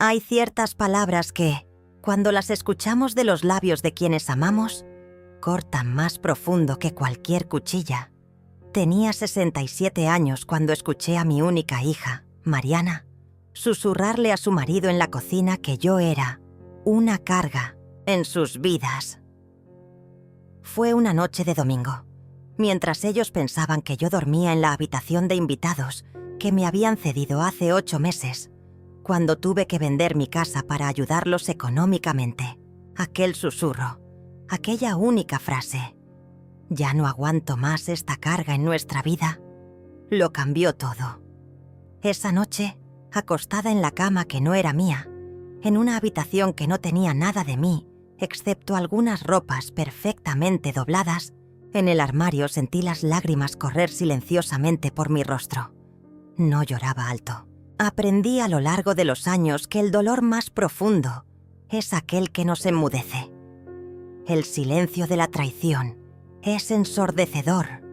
Hay ciertas palabras que, cuando las escuchamos de los labios de quienes amamos, cortan más profundo que cualquier cuchilla. Tenía 67 años cuando escuché a mi única hija, Mariana, susurrarle a su marido en la cocina que yo era una carga en sus vidas. Fue una noche de domingo, mientras ellos pensaban que yo dormía en la habitación de invitados que me habían cedido hace 8 meses, cuando tuve que vender mi casa para ayudarlos económicamente. Aquel susurro, aquella única frase, «Ya no aguanto más esta carga en nuestra vida», lo cambió todo. Esa noche, acostada en la cama que no era mía, en una habitación que no tenía nada de mí, excepto algunas ropas perfectamente dobladas, en el armario sentí las lágrimas correr silenciosamente por mi rostro. No lloraba alto. Aprendí a lo largo de los años que el dolor más profundo es aquel que nos enmudece. El silencio de la traición es ensordecedor.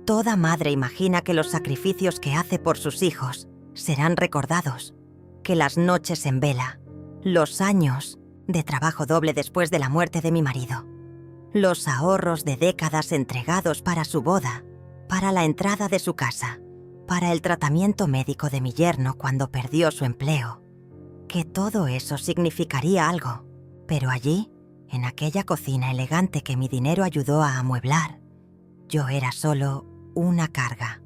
Toda madre imagina que los sacrificios que hace por sus hijos serán recordados, que las noches en vela, los años de trabajo doble después de la muerte de mi marido, los ahorros de décadas entregados para su boda, para la entrada de su casa, para el tratamiento médico de mi yerno cuando perdió su empleo, que todo eso significaría algo. Pero allí, en aquella cocina elegante que mi dinero ayudó a amueblar, yo era solo una carga.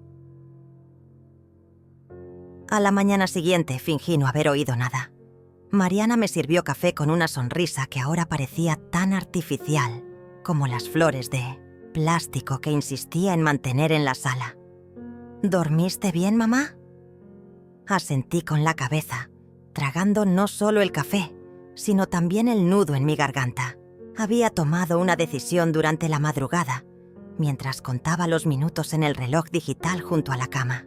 A la mañana siguiente fingí no haber oído nada. Mariana me sirvió café con una sonrisa que ahora parecía tan artificial como las flores de plástico que insistía en mantener en la sala. ¿Dormiste bien, mamá? Asentí con la cabeza, tragando no solo el café, sino también el nudo en mi garganta. Había tomado una decisión durante la madrugada, mientras contaba los minutos en el reloj digital junto a la cama.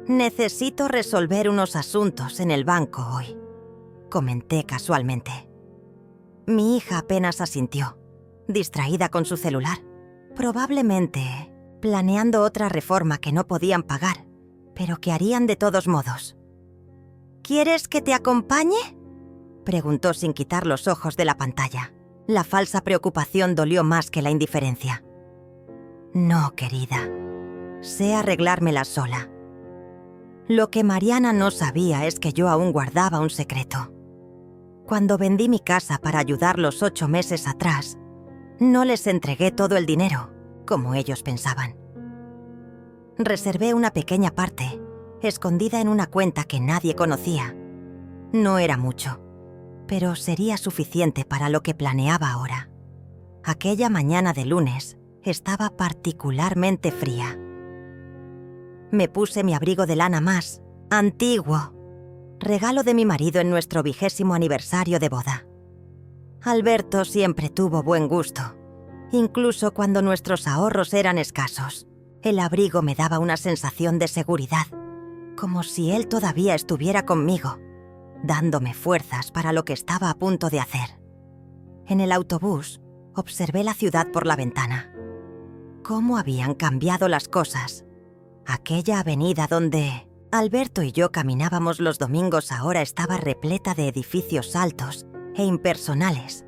Necesito resolver unos asuntos en el banco hoy, comenté casualmente. Mi hija apenas asintió, distraída con su celular, probablemente planeando otra reforma que no podían pagar, pero que harían de todos modos. ¿Quieres que te acompañe?, preguntó sin quitar los ojos de la pantalla. La falsa preocupación dolió más que la indiferencia. No, querida. Sé arreglármela sola. Lo que Mariana no sabía es que yo aún guardaba un secreto. Cuando vendí mi casa para ayudarlos 8 meses atrás, no les entregué todo el dinero, como ellos pensaban. Reservé una pequeña parte, escondida en una cuenta que nadie conocía. No era mucho, pero sería suficiente para lo que planeaba ahora. Aquella mañana de lunes estaba particularmente fría. Me puse mi abrigo de lana más antiguo, regalo de mi marido en nuestro 20º aniversario de boda. Alberto siempre tuvo buen gusto, incluso cuando nuestros ahorros eran escasos. El abrigo me daba una sensación de seguridad, como si él todavía estuviera conmigo, dándome fuerzas para lo que estaba a punto de hacer. En el autobús, observé la ciudad por la ventana. ¿Cómo habían cambiado las cosas? Aquella avenida donde Alberto y yo caminábamos los domingos ahora estaba repleta de edificios altos e impersonales.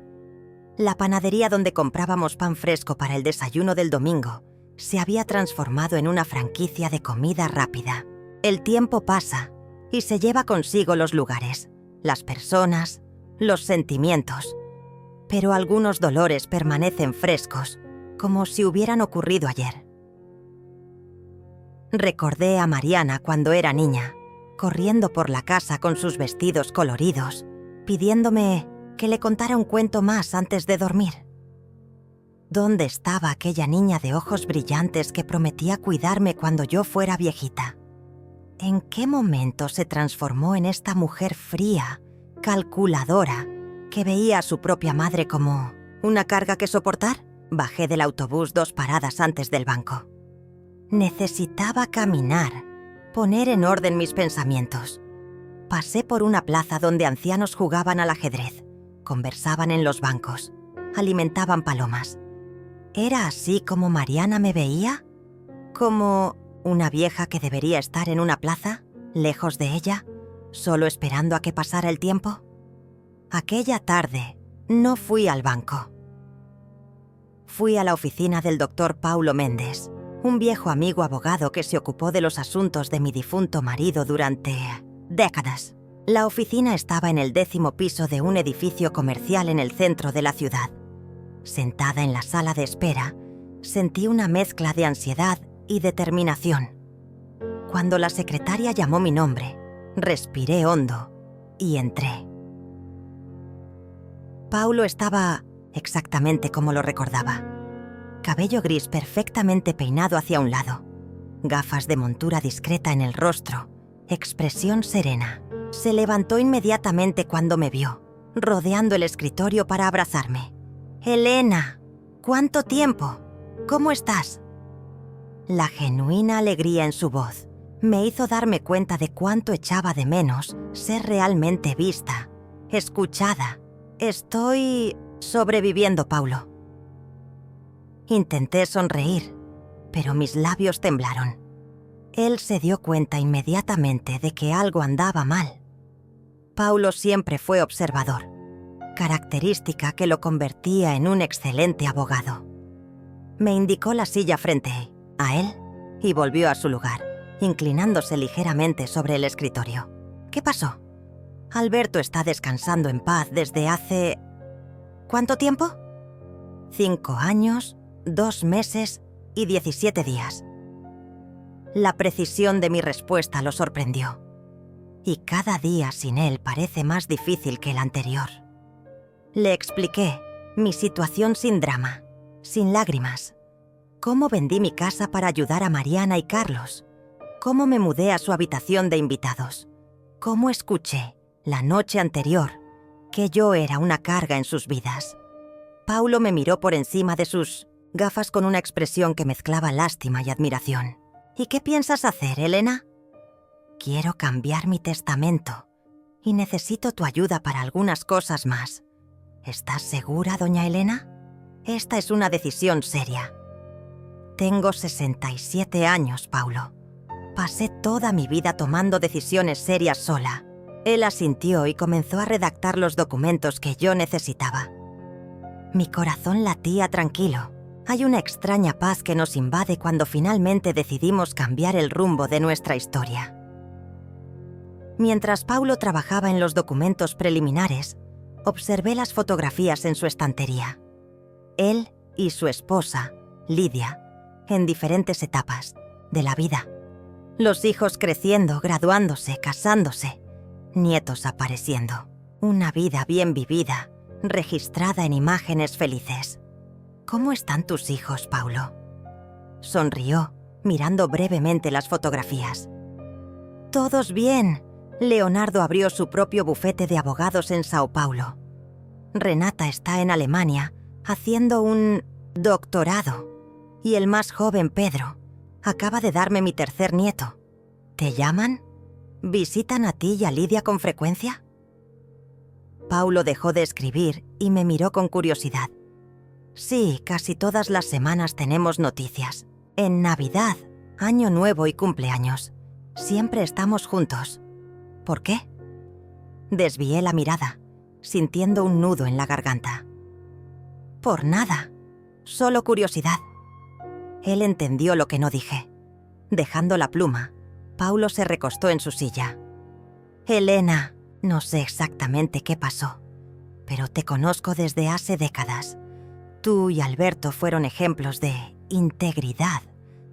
La panadería donde comprábamos pan fresco para el desayuno del domingo se había transformado en una franquicia de comida rápida. El tiempo pasa y se lleva consigo los lugares, las personas, los sentimientos, pero algunos dolores permanecen frescos, como si hubieran ocurrido ayer. Recordé a Mariana cuando era niña, corriendo por la casa con sus vestidos coloridos, pidiéndome que le contara un cuento más antes de dormir. ¿Dónde estaba aquella niña de ojos brillantes que prometía cuidarme cuando yo fuera viejita? ¿En qué momento se transformó en esta mujer fría, calculadora, que veía a su propia madre como una carga que soportar? Bajé del autobús 2 paradas antes del banco. Necesitaba caminar, poner en orden mis pensamientos. Pasé por una plaza donde ancianos jugaban al ajedrez, conversaban en los bancos, alimentaban palomas. ¿Era así como Mariana me veía? ¿Como una vieja que debería estar en una plaza, lejos de ella, ¿Solo esperando a que pasara el tiempo? Aquella tarde no fui al banco. Fui a la oficina del doctor Paulo Méndez, un viejo amigo abogado que se ocupó de los asuntos de mi difunto marido durante décadas. La oficina estaba en el 10º piso de un edificio comercial en el centro de la ciudad. Sentada en la sala de espera, sentí una mezcla de ansiedad y determinación. Cuando la secretaria llamó mi nombre, respiré hondo y entré. Paulo estaba exactamente como lo recordaba. Cabello gris perfectamente peinado hacia un lado, gafas de montura discreta en el rostro, expresión serena. Se levantó inmediatamente cuando me vio, rodeando el escritorio para abrazarme. «Elena, ¿cuánto tiempo? ¿Cómo estás?» La genuina alegría en su voz me hizo darme cuenta de cuánto echaba de menos ser realmente vista, escuchada. «Estoy sobreviviendo, Paulo». Intenté sonreír, pero mis labios temblaron. Él se dio cuenta inmediatamente de que algo andaba mal. Paulo siempre fue observador, característica que lo convertía en un excelente abogado. Me indicó la silla frente a él y volvió a su lugar, inclinándose ligeramente sobre el escritorio. ¿Qué pasó? Alberto está descansando en paz desde hace... ¿Cuánto tiempo? 5 años, 2 meses y 17 días. La precisión de mi respuesta lo sorprendió. Y cada día sin él parece más difícil que el anterior. Le expliqué mi situación sin drama, sin lágrimas. Cómo vendí mi casa para ayudar a Mariana y Carlos. Cómo me mudé a su habitación de invitados. Cómo escuché, la noche anterior, que yo era una carga en sus vidas. Paulo me miró por encima de sus gafas con una expresión que mezclaba lástima y admiración. ¿Y qué piensas hacer, Elena? Quiero cambiar mi testamento y necesito tu ayuda para algunas cosas más. ¿Estás segura, doña Elena? Esta es una decisión seria. Tengo 67 años, Paulo. Pasé toda mi vida tomando decisiones serias sola. Él asintió y comenzó a redactar los documentos que yo necesitaba. Mi corazón latía tranquilo. Hay una extraña paz que nos invade cuando finalmente decidimos cambiar el rumbo de nuestra historia. Mientras Paulo trabajaba en los documentos preliminares, observé las fotografías en su estantería. Él y su esposa, Lidia, en diferentes etapas de la vida. Los hijos creciendo, graduándose, casándose, nietos apareciendo. Una vida bien vivida, registrada en imágenes felices. ¿Cómo están tus hijos, Paulo? Sonrió, mirando brevemente las fotografías. Todos bien. Leonardo abrió su propio bufete de abogados en Sao Paulo. Renata está en Alemania, haciendo un doctorado. Y el más joven, Pedro, acaba de darme mi 3er nieto. ¿Te llaman? ¿Visitan a ti y a Lidia con frecuencia? Paulo dejó de escribir y me miró con curiosidad. Sí, casi todas las semanas tenemos noticias. En Navidad, Año Nuevo y cumpleaños. Siempre estamos juntos. ¿Por qué? Desvié la mirada, sintiendo un nudo en la garganta. Por nada, solo curiosidad. Él entendió lo que no dije. Dejando la pluma, Paulo se recostó en su silla. Elena, no sé exactamente qué pasó, pero te conozco desde hace décadas. Tú y Alberto fueron ejemplos de integridad,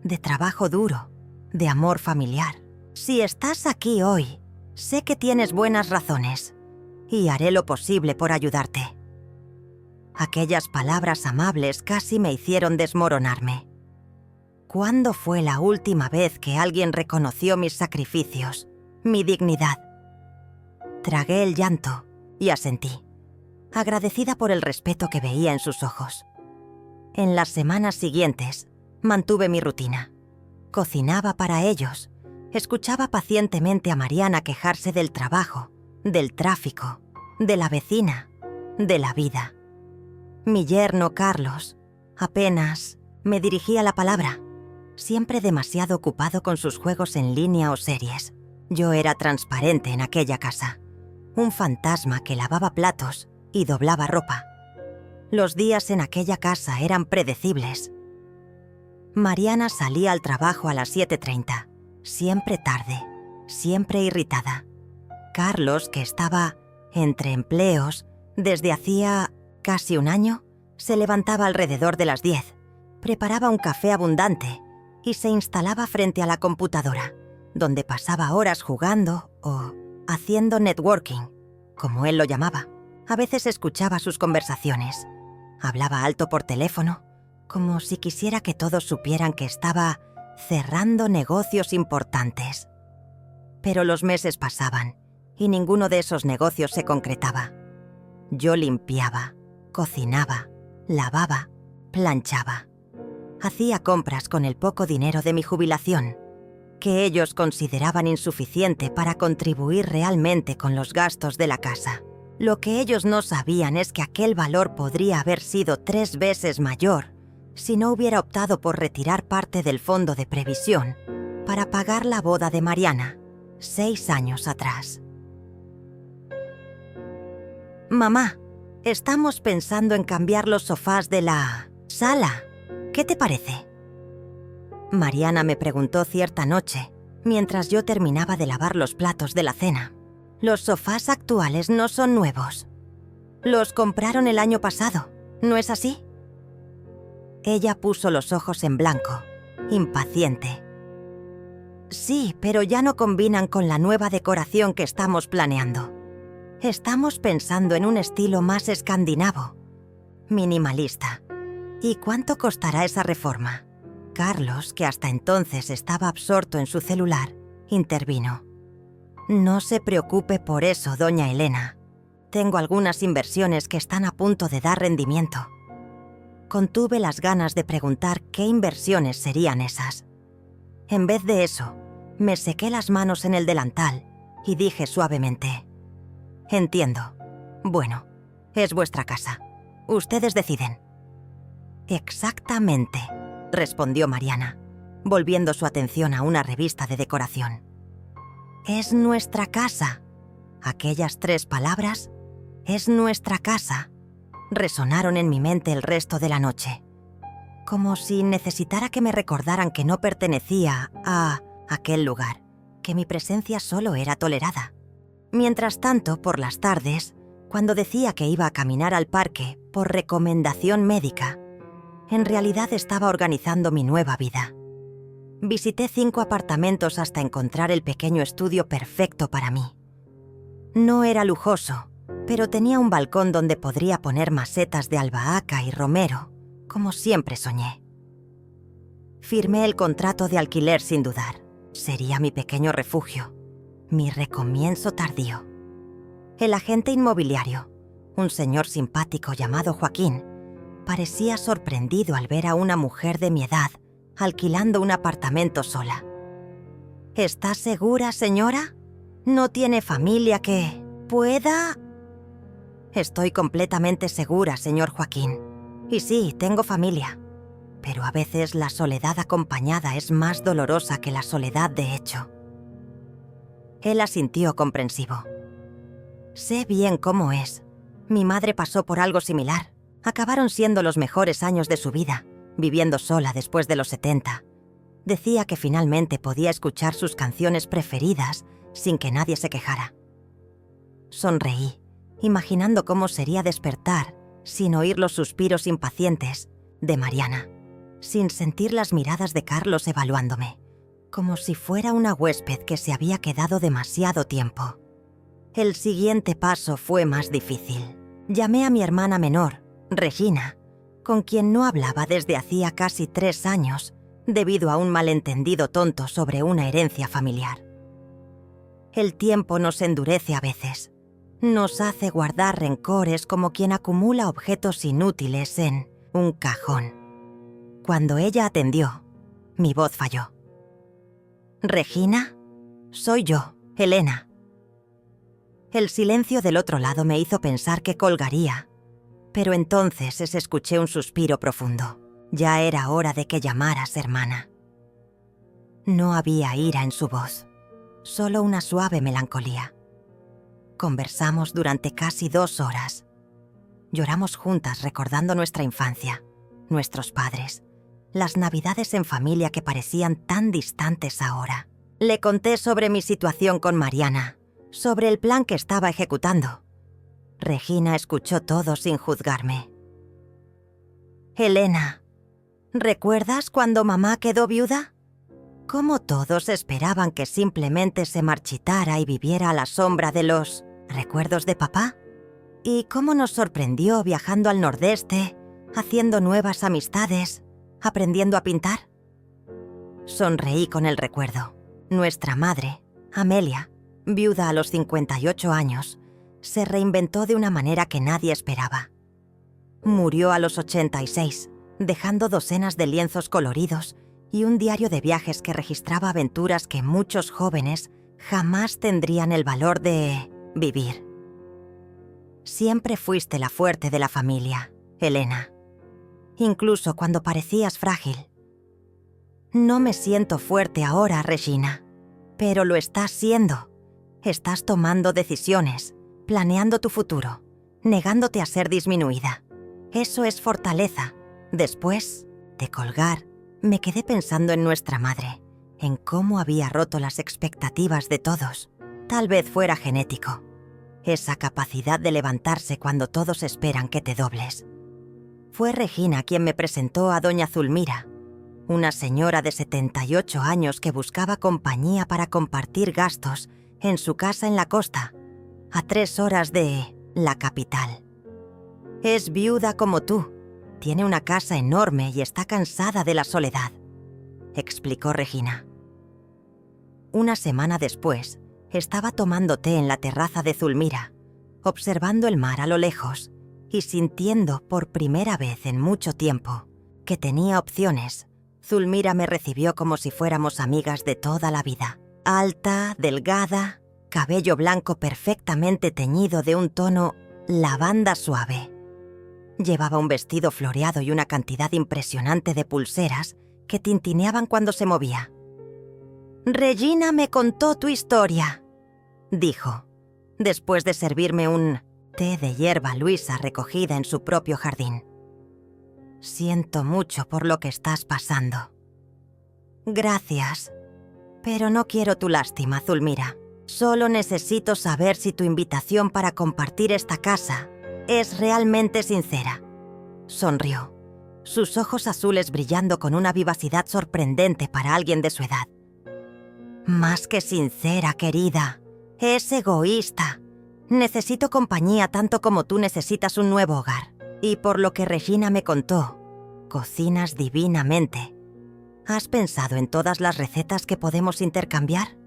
de trabajo duro, de amor familiar. Si estás aquí hoy, sé que tienes buenas razones y haré lo posible por ayudarte. Aquellas palabras amables casi me hicieron desmoronarme. ¿Cuándo fue la última vez que alguien reconoció mis sacrificios, mi dignidad? Tragué el llanto y asentí, agradecida por el respeto que veía en sus ojos. En las semanas siguientes, mantuve mi rutina. Cocinaba para ellos, escuchaba pacientemente a Mariana quejarse del trabajo, del tráfico, de la vecina, de la vida. Mi yerno Carlos apenas me dirigía la palabra, siempre demasiado ocupado con sus juegos en línea o series. Yo era transparente en aquella casa, un fantasma que lavaba platos y doblaba ropa. Los días en aquella casa eran predecibles. Mariana salía al trabajo a las 7:30, siempre tarde, siempre irritada. Carlos, que estaba entre empleos desde hacía casi un año, se levantaba alrededor de las 10, preparaba un café abundante y se instalaba frente a la computadora, donde pasaba horas jugando o haciendo networking, como él lo llamaba. A veces escuchaba sus conversaciones. Hablaba alto por teléfono, como si quisiera que todos supieran que estaba cerrando negocios importantes. Pero los meses pasaban y ninguno de esos negocios se concretaba. Yo limpiaba, cocinaba, lavaba, planchaba. Hacía compras con el poco dinero de mi jubilación, que ellos consideraban insuficiente para contribuir realmente con los gastos de la casa. Lo que ellos no sabían es que aquel valor podría haber sido 3 veces mayor si no hubiera optado por retirar parte del fondo de previsión para pagar la boda de Mariana, 6 años atrás. Mamá, estamos pensando en cambiar los sofás de la sala. ¿Qué te parece? Mariana me preguntó cierta noche, mientras yo terminaba de lavar los platos de la cena. Los sofás actuales no son nuevos. Los compraron el año pasado, ¿no es así? Ella puso los ojos en blanco, impaciente. Sí, pero ya no combinan con la nueva decoración que estamos planeando. Estamos pensando en un estilo más escandinavo, minimalista. ¿Y cuánto costará esa reforma? Carlos, que hasta entonces estaba absorto en su celular, intervino. No se preocupe por eso, doña Elena. Tengo algunas inversiones que están a punto de dar rendimiento. Contuve las ganas de preguntar qué inversiones serían esas. En vez de eso, me sequé las manos en el delantal y dije suavemente: Entiendo. Bueno, es vuestra casa. Ustedes deciden. Exactamente, respondió Mariana, volviendo su atención a una revista de decoración. Es nuestra casa. Aquellas 3 palabras, es nuestra casa, resonaron en mi mente el resto de la noche, como si necesitara que me recordaran que no pertenecía a aquel lugar, que mi presencia solo era tolerada. Mientras tanto, por las tardes, cuando decía que iba a caminar al parque por recomendación médica, en realidad estaba organizando mi nueva vida. Visité 5 apartamentos hasta encontrar el pequeño estudio perfecto para mí. No era lujoso, pero tenía un balcón donde podría poner macetas de albahaca y romero, como siempre soñé. Firmé el contrato de alquiler sin dudar. Sería mi pequeño refugio, mi recomienzo tardío. El agente inmobiliario, un señor simpático llamado Joaquín, parecía sorprendido al ver a una mujer de mi edad alquilando un apartamento sola. ¿Está segura, señora? ¿No tiene familia que pueda...? Estoy completamente segura, señor Joaquín. Y sí, tengo familia. Pero a veces la soledad acompañada es más dolorosa que la soledad de hecho. Él asintió comprensivo. Sé bien cómo es. Mi madre pasó por algo similar. Acabaron siendo los mejores años de su vida, viviendo sola después de los 70. Decía que finalmente podía escuchar sus canciones preferidas sin que nadie se quejara. Sonreí, imaginando cómo sería despertar sin oír los suspiros impacientes de Mariana, sin sentir las miradas de Carlos evaluándome, como si fuera una huésped que se había quedado demasiado tiempo. El siguiente paso fue más difícil. Llamé a mi hermana menor, Regina, con quien no hablaba desde hacía casi 3 años, debido a un malentendido tonto sobre una herencia familiar. El tiempo nos endurece a veces. Nos hace guardar rencores como quien acumula objetos inútiles en un cajón. Cuando ella atendió, mi voz falló. ¿Regina? Soy yo, Elena. El silencio del otro lado me hizo pensar que colgaría, pero entonces escuché un suspiro profundo. Ya era hora de que llamaras, hermana. No había ira en su voz, solo una suave melancolía. Conversamos durante casi 2 horas. Lloramos juntas recordando nuestra infancia, nuestros padres, las navidades en familia que parecían tan distantes ahora. Le conté sobre mi situación con Mariana, sobre el plan que estaba ejecutando. Regina escuchó todo sin juzgarme. «Elena, ¿recuerdas cuando mamá quedó viuda? Cómo todos esperaban que simplemente se marchitara y viviera a la sombra de los recuerdos de papá. Y cómo nos sorprendió viajando al Nordeste, haciendo nuevas amistades, aprendiendo a pintar». Sonreí con el recuerdo. Nuestra madre, Amelia, viuda a los 58 años, se reinventó de una manera que nadie esperaba. Murió a los 86, dejando docenas de lienzos coloridos y un diario de viajes que registraba aventuras que muchos jóvenes jamás tendrían el valor de vivir. Siempre fuiste la fuerte de la familia, Elena. Incluso cuando parecías frágil. No me siento fuerte ahora, Regina, pero lo estás siendo. Estás tomando decisiones, planeando tu futuro, negándote a ser disminuida. Eso es fortaleza. Después de colgar, me quedé pensando en nuestra madre, en cómo había roto las expectativas de todos. Tal vez fuera genético. Esa capacidad de levantarse cuando todos esperan que te dobles. Fue Regina quien me presentó a doña Zulmira, una señora de 78 años que buscaba compañía para compartir gastos en su casa en la costa, a 3 horas de la capital. Es viuda como tú, tiene una casa enorme y está cansada de la soledad, explicó Regina. Una semana después, estaba tomando té en la terraza de Zulmira, observando el mar a lo lejos y sintiendo por primera vez en mucho tiempo que tenía opciones. Zulmira me recibió como si fuéramos amigas de toda la vida. Alta, delgada, cabello blanco perfectamente teñido de un tono lavanda suave. Llevaba un vestido floreado y una cantidad impresionante de pulseras que tintineaban cuando se movía. «Regina me contó tu historia», dijo, después de servirme un té de hierba luisa recogida en su propio jardín. «Siento mucho por lo que estás pasando». «Gracias, pero no quiero tu lástima, Zulmira. Solo necesito saber si tu invitación para compartir esta casa es realmente sincera». Sonrió, sus ojos azules brillando con una vivacidad sorprendente para alguien de su edad. «Más que sincera, querida. Es egoísta. Necesito compañía tanto como tú necesitas un nuevo hogar. Y por lo que Regina me contó, cocinas divinamente. ¿Has pensado en todas las recetas que podemos intercambiar?»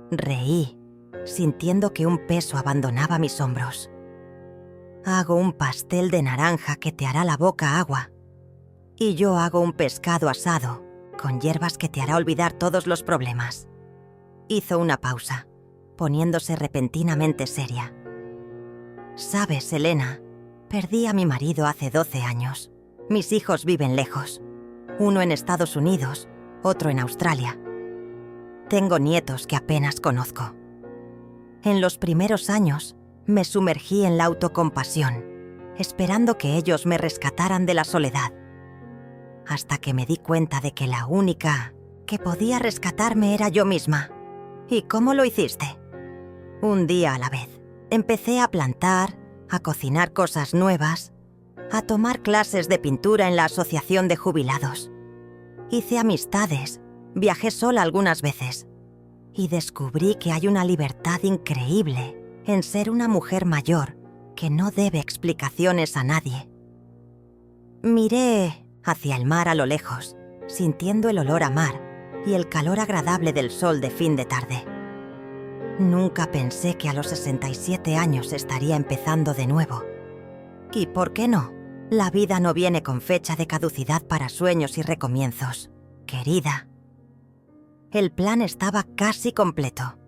Reí, sintiendo que un peso abandonaba mis hombros. «Hago un pastel de naranja que te hará la boca agua. Y yo hago un pescado asado con hierbas que te hará olvidar todos los problemas». Hizo una pausa, poniéndose repentinamente seria. «Sabes, Elena, perdí a mi marido hace 12 años. Mis hijos viven lejos. Uno en Estados Unidos, otro en Australia. Tengo nietos que apenas conozco. En los primeros años, me sumergí en la autocompasión, esperando que ellos me rescataran de la soledad. Hasta que me di cuenta de que la única que podía rescatarme era yo misma. ¿Y cómo lo hiciste? Un día a la vez. Empecé a plantar, a cocinar cosas nuevas, a tomar clases de pintura en la asociación de jubilados. Hice amistades, viajé sola algunas veces y descubrí que hay una libertad increíble en ser una mujer mayor que no debe explicaciones a nadie. Miré hacia el mar a lo lejos, sintiendo el olor a mar y el calor agradable del sol de fin de tarde. Nunca pensé que a los 67 años estaría empezando de nuevo. ¿Y por qué no? La vida no viene con fecha de caducidad para sueños y recomienzos, querida. El plan estaba casi completo.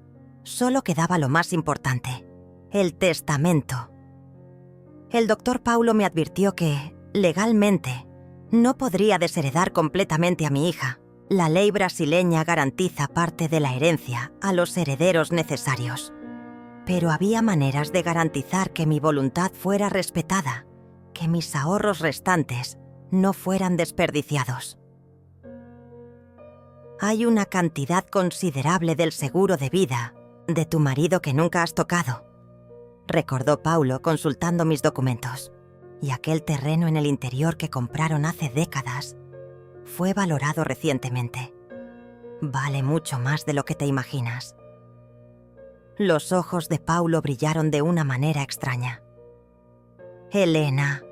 Solo quedaba lo más importante, el testamento. El doctor Paulo me advirtió que, legalmente, no podría desheredar completamente a mi hija, La ley brasileña garantiza parte de la herencia a los herederos necesarios. Pero había maneras de garantizar que mi voluntad fuera respetada, que mis ahorros restantes no fueran desperdiciados. Hay una cantidad considerable del seguro de vida de tu marido que nunca has tocado, recordó Paulo consultando mis documentos. Y aquel terreno en el interior que compraron hace décadas fue valorado recientemente. Vale mucho más de lo que te imaginas. Los ojos de Paulo brillaron de una manera extraña. Elena,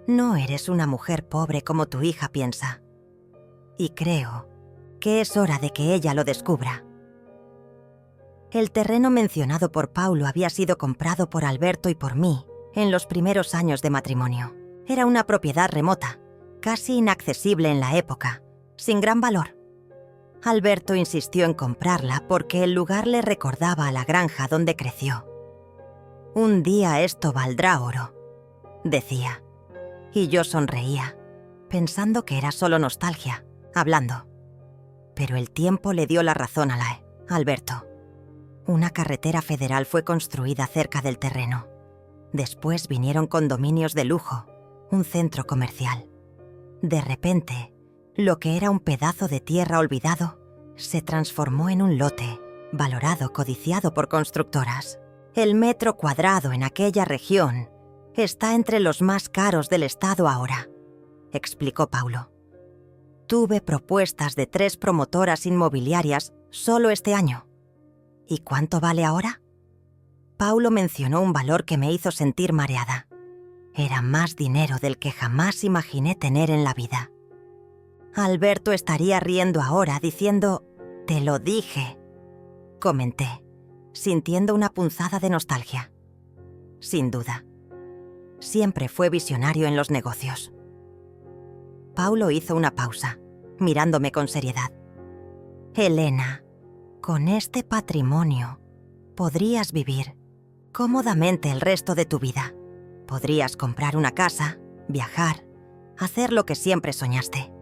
no eres una mujer pobre como tu hija piensa. Y creo que es hora de que ella lo descubra. El terreno mencionado por Paulo había sido comprado por Alberto y por mí en los primeros años de matrimonio. Era una propiedad remota, casi inaccesible en la época, sin gran valor. Alberto insistió en comprarla porque el lugar le recordaba a la granja donde creció. Un día esto valdrá oro, decía, y yo sonreía, pensando que era solo nostalgia, hablando. Pero el tiempo le dio la razón a Alberto. Una carretera federal fue construida cerca del terreno. Después vinieron condominios de lujo, un centro comercial. De repente, lo que era un pedazo de tierra olvidado se transformó en un lote, valorado, codiciado por constructoras. El metro cuadrado en aquella región está entre los más caros del estado ahora, explicó Paulo. Tuve propuestas de 3 promotoras inmobiliarias solo este año. ¿Y cuánto vale ahora? Paulo mencionó un valor que me hizo sentir mareada. Era más dinero del que jamás imaginé tener en la vida. Alberto estaría riendo ahora diciendo, «Te lo dije», comenté, sintiendo una punzada de nostalgia. Sin duda. Siempre fue visionario en los negocios. Paulo hizo una pausa, mirándome con seriedad. Elena, con este patrimonio podrías vivir cómodamente el resto de tu vida. Podrías comprar una casa, viajar, hacer lo que siempre soñaste.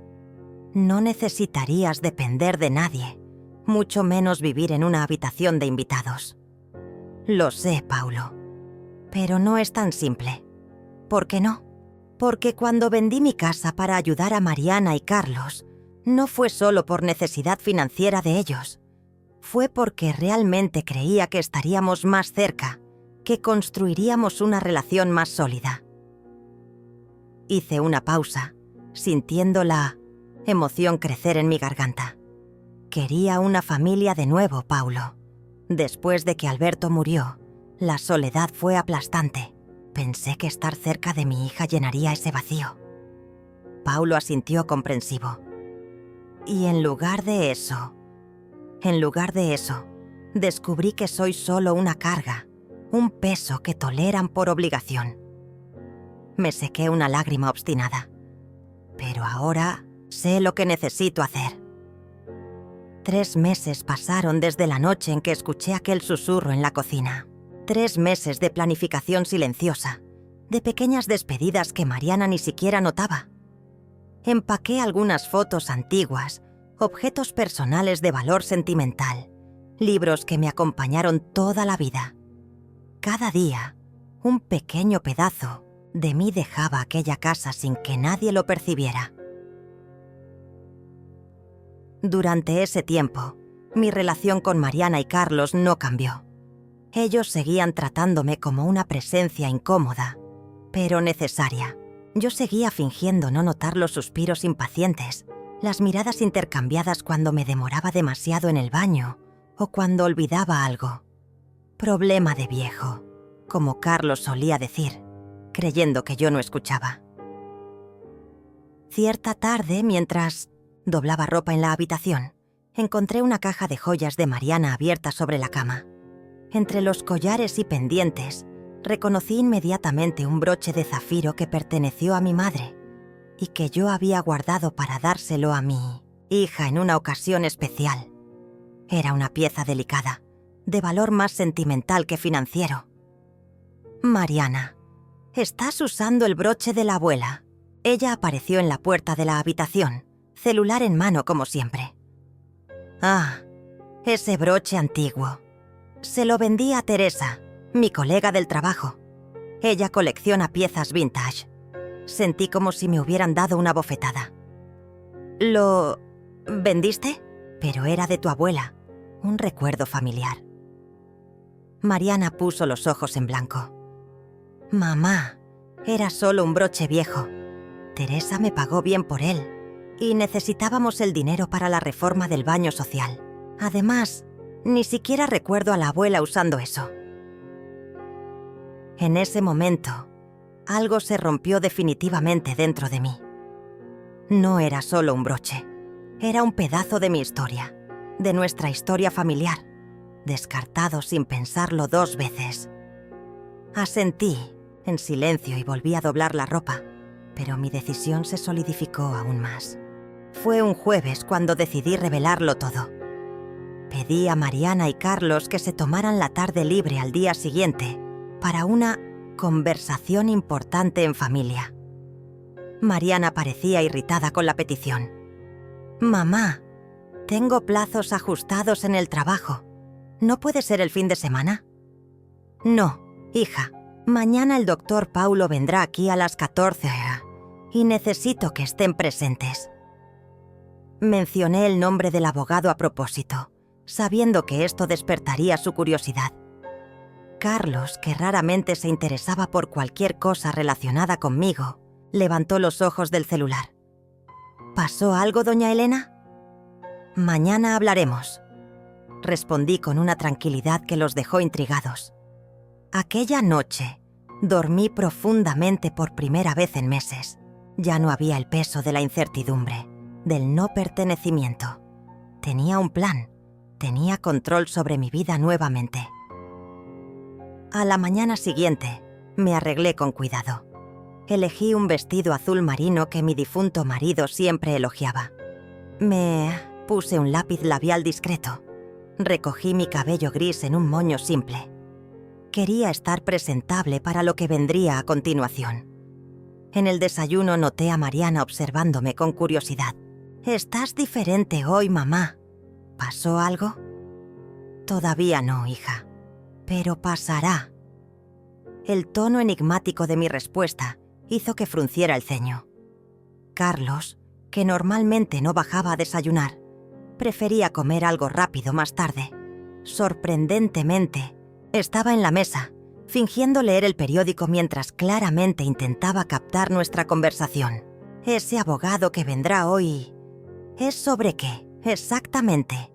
No necesitarías depender de nadie, mucho menos vivir en una habitación de invitados. Lo sé, Paulo, pero no es tan simple. ¿Por qué no? Porque cuando vendí mi casa para ayudar a Mariana y Carlos, no fue solo por necesidad financiera de ellos. Fue porque realmente creía que estaríamos más cerca, que construiríamos una relación más sólida. Hice una pausa, sintiendo la emoción crecer en mi garganta. Quería una familia de nuevo, Paulo. Después de que Alberto murió, la soledad fue aplastante. Pensé que estar cerca de mi hija llenaría ese vacío. Paulo asintió comprensivo. Y en lugar de eso, descubrí que soy solo una carga, un peso que toleran por obligación. Me sequé una lágrima obstinada. Pero ahora sé lo que necesito hacer. 3 meses pasaron desde la noche en que escuché aquel susurro en la cocina. 3 meses de planificación silenciosa, de pequeñas despedidas que Mariana ni siquiera notaba. Empaqué algunas fotos antiguas, objetos personales de valor sentimental, libros que me acompañaron toda la vida. Cada día, un pequeño pedazo de mí dejaba aquella casa sin que nadie lo percibiera. Durante ese tiempo, mi relación con Mariana y Carlos no cambió. Ellos seguían tratándome como una presencia incómoda, pero necesaria. Yo seguía fingiendo no notar los suspiros impacientes, las miradas intercambiadas cuando me demoraba demasiado en el baño o cuando olvidaba algo. Problema de viejo, como Carlos solía decir, creyendo que yo no escuchaba. Cierta tarde, mientras doblaba ropa en la habitación, encontré una caja de joyas de Mariana abierta sobre la cama. Entre los collares y pendientes, reconocí inmediatamente un broche de zafiro que perteneció a mi madre y que yo había guardado para dárselo a mi hija en una ocasión especial. Era una pieza delicada, de valor más sentimental que financiero. Mariana, estás usando el broche de la abuela. Ella apareció en la puerta de la habitación, celular en mano como siempre. Ah, ese broche antiguo. Se lo vendí a Teresa, mi colega del trabajo. Ella colecciona piezas vintage. Sentí como si me hubieran dado una bofetada. ¿Lo vendiste? Pero era de tu abuela, un recuerdo familiar. Mariana puso los ojos en blanco. Mamá, era solo un broche viejo. Teresa me pagó bien por él y necesitábamos el dinero para la reforma del baño social. Además, ni siquiera recuerdo a la abuela usando eso. En ese momento, algo se rompió definitivamente dentro de mí. No era solo un broche, era un pedazo de mi historia, de nuestra historia familiar, descartado sin pensarlo 2 veces. Asentí, en silencio, y volví a doblar la ropa, pero mi decisión se solidificó aún más. Fue un jueves cuando decidí revelarlo todo. Pedí a Mariana y Carlos que se tomaran la tarde libre al día siguiente para una conversación importante en familia. Mariana parecía irritada con la petición. «Mamá, tengo plazos ajustados en el trabajo. ¿No puede ser el fin de semana?» «No, hija. Mañana el doctor Paulo vendrá aquí a las 14 y necesito que estén presentes». Mencioné el nombre del abogado a propósito, sabiendo que esto despertaría su curiosidad. Carlos, que raramente se interesaba por cualquier cosa relacionada conmigo, levantó los ojos del celular. ¿Pasó algo, doña Elena? Mañana hablaremos, respondí con una tranquilidad que los dejó intrigados. Aquella noche, dormí profundamente por primera vez en meses. Ya no había el peso de la incertidumbre, del no pertenecimiento. Tenía un plan, tenía control sobre mi vida nuevamente. A la mañana siguiente, me arreglé con cuidado. Elegí un vestido azul marino que mi difunto marido siempre elogiaba. Me puse un lápiz labial discreto. Recogí mi cabello gris en un moño simple. Quería estar presentable para lo que vendría a continuación. En el desayuno noté a Mariana observándome con curiosidad. «Estás diferente hoy, mamá. ¿Pasó algo?» «Todavía no, hija. Pero pasará». El tono enigmático de mi respuesta hizo que frunciera el ceño. Carlos, que normalmente no bajaba a desayunar, prefería comer algo rápido más tarde. Sorprendentemente, estaba en la mesa, fingiendo leer el periódico mientras claramente intentaba captar nuestra conversación. «Ese abogado que vendrá hoy... ¿Es sobre qué, exactamente?»,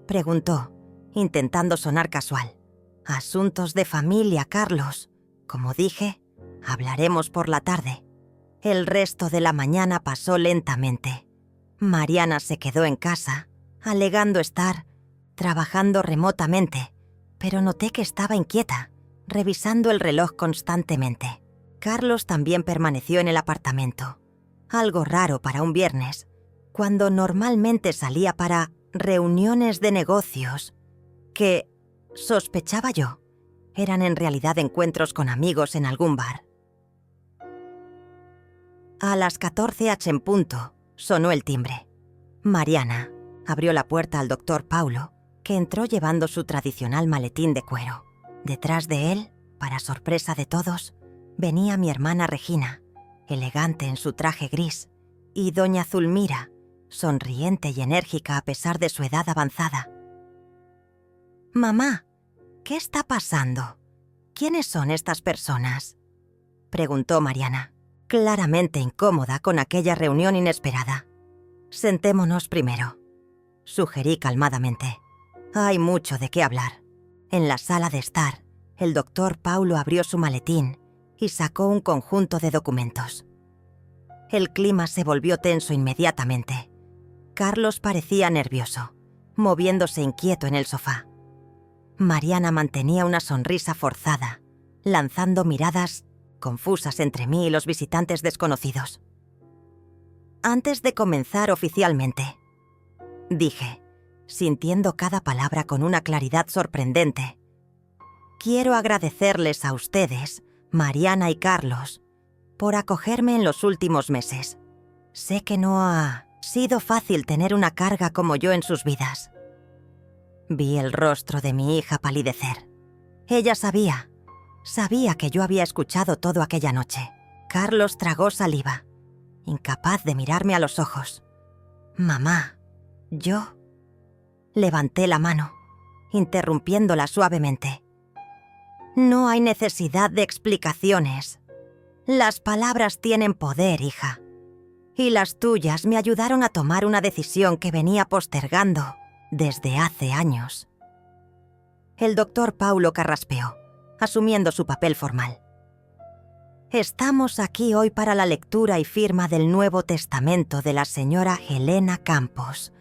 preguntó, intentando sonar casual. «Asuntos de familia, Carlos. Como dije, hablaremos por la tarde». El resto de la mañana pasó lentamente. Mariana se quedó en casa, alegando estar trabajando remotamente, pero noté que estaba inquieta, revisando el reloj constantemente. Carlos también permaneció en el apartamento. Algo raro para un viernes, cuando normalmente salía para reuniones de negocios, que, sospechaba yo, eran en realidad encuentros con amigos en algún bar. A las 14h en punto, sonó el timbre. Mariana abrió la puerta al doctor Paulo, que entró llevando su tradicional maletín de cuero. Detrás de él, para sorpresa de todos, venía mi hermana Regina, elegante en su traje gris, y doña Zulmira, sonriente y enérgica a pesar de su edad avanzada. «Mamá, ¿qué está pasando? ¿Quiénes son estas personas?», preguntó Mariana, claramente incómoda con aquella reunión inesperada. «Sentémonos primero», sugerí calmadamente. «Hay mucho de qué hablar». En la sala de estar, el doctor Paulo abrió su maletín y sacó un conjunto de documentos. El clima se volvió tenso inmediatamente. Carlos parecía nervioso, moviéndose inquieto en el sofá. Mariana mantenía una sonrisa forzada, lanzando miradas confusas entre mí y los visitantes desconocidos. «Antes de comenzar oficialmente», dije, sintiendo cada palabra con una claridad sorprendente, «quiero agradecerles a ustedes, Mariana y Carlos, por acogerme en los últimos meses. Sé que no ha sido fácil tener una carga como yo en sus vidas. Vi el rostro de mi hija palidecer. Ella sabía que yo había escuchado todo aquella noche. Carlos tragó saliva, incapaz de mirarme a los ojos. «Mamá, yo...» Levanté la mano, interrumpiéndola suavemente. «No hay necesidad de explicaciones. Las palabras tienen poder, hija. Y las tuyas me ayudaron a tomar una decisión que venía postergando desde hace años». El doctor Paulo carraspeó, asumiendo su papel formal. «Estamos aquí hoy para la lectura y firma del Nuevo Testamento de la señora Helena Campos,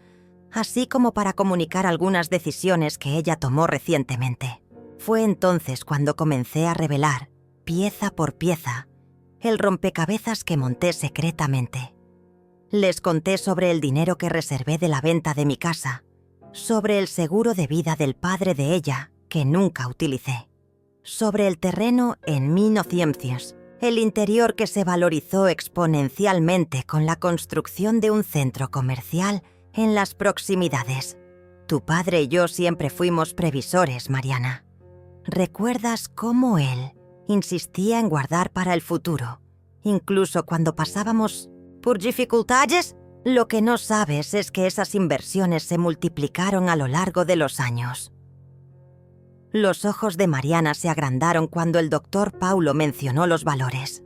así como para comunicar algunas decisiones que ella tomó recientemente. Fue entonces cuando comencé a revelar, pieza por pieza, el rompecabezas que monté secretamente. Les conté sobre el dinero que reservé de la venta de mi casa, sobre el seguro de vida del padre de ella, que nunca utilicé, sobre el terreno en Minociencias, el interior que se valorizó exponencialmente con la construcción de un centro comercial en las proximidades. Tu padre y yo siempre fuimos previsores, Mariana. ¿Recuerdas cómo él insistía en guardar para el futuro, incluso cuando pasábamos por dificultades? Lo que no sabes es que esas inversiones se multiplicaron a lo largo de los años». Los ojos de Mariana se agrandaron cuando el doctor Paulo mencionó los valores.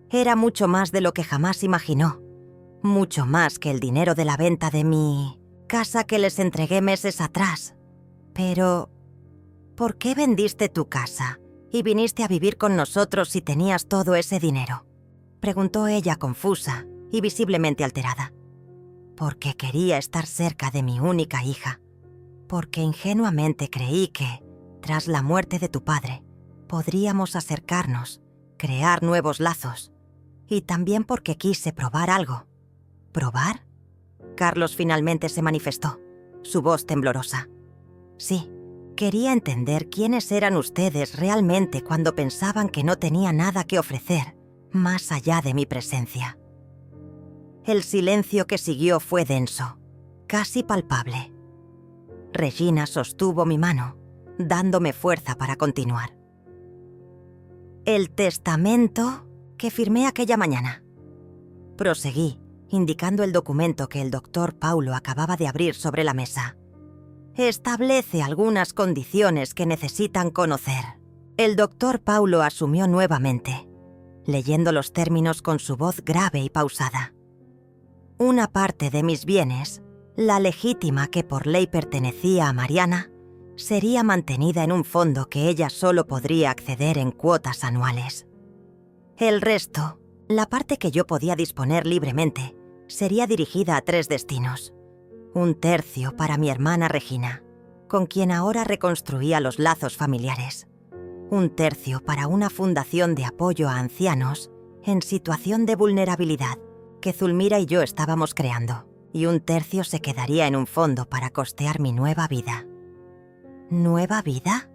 Era mucho más de lo que jamás imaginó. Mucho más que el dinero de la venta de mi casa que les entregué meses atrás. Pero, ¿por qué vendiste tu casa y viniste a vivir con nosotros si tenías todo ese dinero?, preguntó ella confusa y visiblemente alterada. Porque quería estar cerca de mi única hija. Porque ingenuamente creí que, tras la muerte de tu padre, podríamos acercarnos, crear nuevos lazos. Y también porque quise probar algo. ¿Probar? Carlos finalmente se manifestó, su voz temblorosa. Sí, quería entender quiénes eran ustedes realmente cuando pensaban que no tenía nada que ofrecer, más allá de mi presencia. El silencio que siguió fue denso, casi palpable. Regina sostuvo mi mano, dándome fuerza para continuar. «El testamento que firmé aquella mañana», proseguí, indicando el documento que el doctor Paulo acababa de abrir sobre la mesa, «establece algunas condiciones que necesitan conocer». El doctor Paulo asumió nuevamente, leyendo los términos con su voz grave y pausada. «Una parte de mis bienes, la legítima que por ley pertenecía a Mariana, sería mantenida en un fondo que ella solo podría acceder en cuotas anuales. El resto, la parte que yo podía disponer libremente, sería dirigida a 3 destinos. 1/3 para mi hermana Regina, con quien ahora reconstruía los lazos familiares. 1/3 para una fundación de apoyo a ancianos en situación de vulnerabilidad que Zulmira y yo estábamos creando. Y 1/3 se quedaría en un fondo para costear mi nueva vida». «¿Nueva vida?»,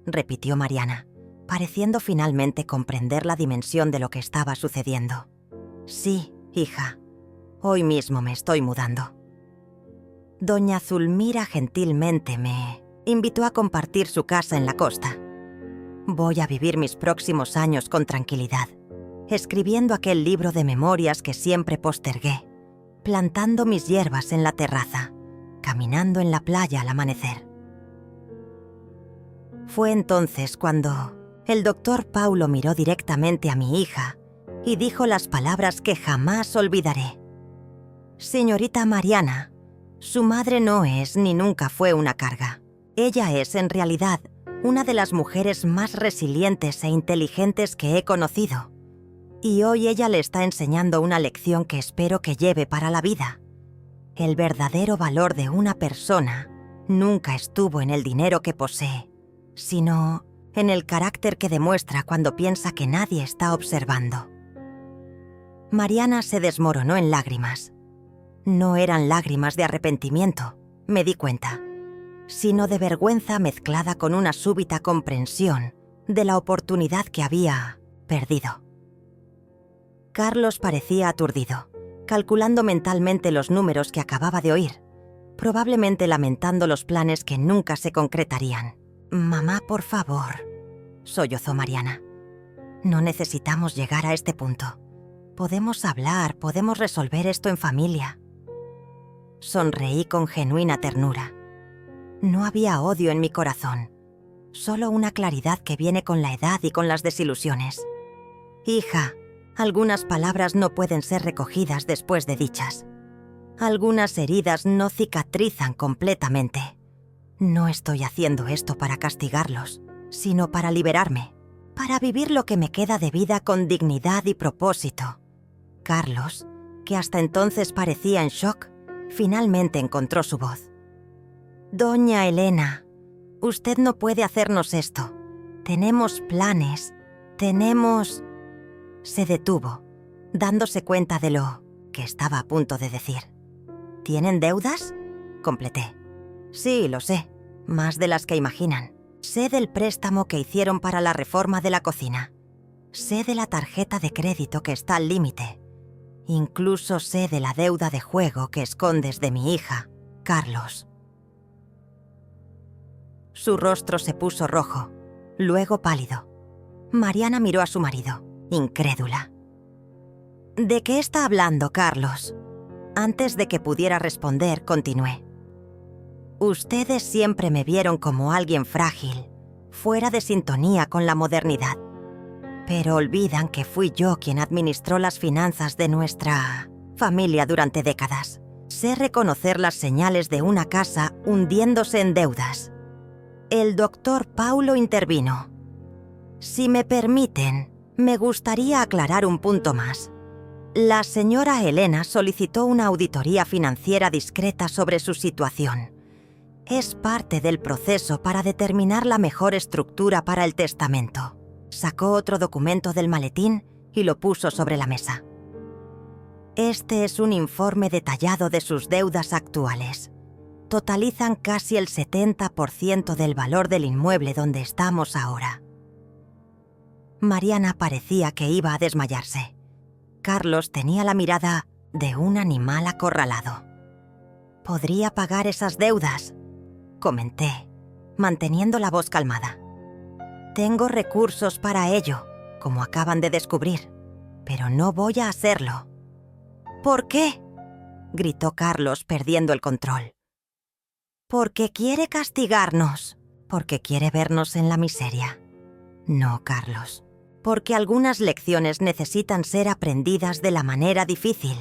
repitió Mariana, pareciendo finalmente comprender la dimensión de lo que estaba sucediendo. «Sí, hija. Hoy mismo me estoy mudando. Doña Zulmira gentilmente me invitó a compartir su casa en la costa. Voy a vivir mis próximos años con tranquilidad, escribiendo aquel libro de memorias que siempre postergué, plantando mis hierbas en la terraza, caminando en la playa al amanecer». Fue entonces cuando el doctor Paulo miró directamente a mi hija y dijo las palabras que jamás olvidaré. «Señorita Mariana, su madre no es ni nunca fue una carga. Ella es, en realidad, una de las mujeres más resilientes e inteligentes que he conocido. Y hoy ella le está enseñando una lección que espero que lleve para la vida. El verdadero valor de una persona nunca estuvo en el dinero que posee, sino en el carácter que demuestra cuando piensa que nadie está observando». Mariana se desmoronó en lágrimas. No eran lágrimas de arrepentimiento, me di cuenta, sino de vergüenza mezclada con una súbita comprensión de la oportunidad que había perdido. Carlos parecía aturdido, calculando mentalmente los números que acababa de oír, probablemente lamentando los planes que nunca se concretarían. «Mamá, por favor», sollozó Mariana. «No necesitamos llegar a este punto. Podemos hablar, podemos resolver esto en familia». Sonreí con genuina ternura. No había odio en mi corazón, solo una claridad que viene con la edad y con las desilusiones. «Hija, algunas palabras no pueden ser recogidas después de dichas. Algunas heridas no cicatrizan completamente. No estoy haciendo esto para castigarlos, sino para liberarme, para vivir lo que me queda de vida con dignidad y propósito». Carlos, que hasta entonces parecía en shock, finalmente encontró su voz. «Doña Elena, usted no puede hacernos esto. Tenemos planes, tenemos...» Se detuvo, dándose cuenta de lo que estaba a punto de decir. «¿Tienen deudas?», completé. «Sí, lo sé, más de las que imaginan. Sé del préstamo que hicieron para la reforma de la cocina. Sé de la tarjeta de crédito que está al límite. Incluso sé de la deuda de juego que escondes de mi hija, Carlos». Su rostro se puso rojo, luego pálido. Mariana miró a su marido, incrédula. «¿De qué está hablando, Carlos?». Antes de que pudiera responder, continué. «Ustedes siempre me vieron como alguien frágil, fuera de sintonía con la modernidad. Pero olvidan que fui yo quien administró las finanzas de nuestra familia durante décadas. Sé reconocer las señales de una casa hundiéndose en deudas». El doctor Paulo intervino. «Si me permiten, me gustaría aclarar un punto más. La señora Elena solicitó una auditoría financiera discreta sobre su situación. Es parte del proceso para determinar la mejor estructura para el testamento». Sacó otro documento del maletín y lo puso sobre la mesa. «Este es un informe detallado de sus deudas actuales. Totalizan casi el 70% del valor del inmueble donde estamos ahora». Mariana parecía que iba a desmayarse. Carlos tenía la mirada de un animal acorralado. «¿Podría pagar esas deudas?», comenté, manteniendo la voz calmada. «Tengo recursos para ello, como acaban de descubrir, pero no voy a hacerlo». «¿Por qué?», gritó Carlos, perdiendo el control. «Porque quiere castigarnos, porque quiere vernos en la miseria». «No, Carlos, porque algunas lecciones necesitan ser aprendidas de la manera difícil,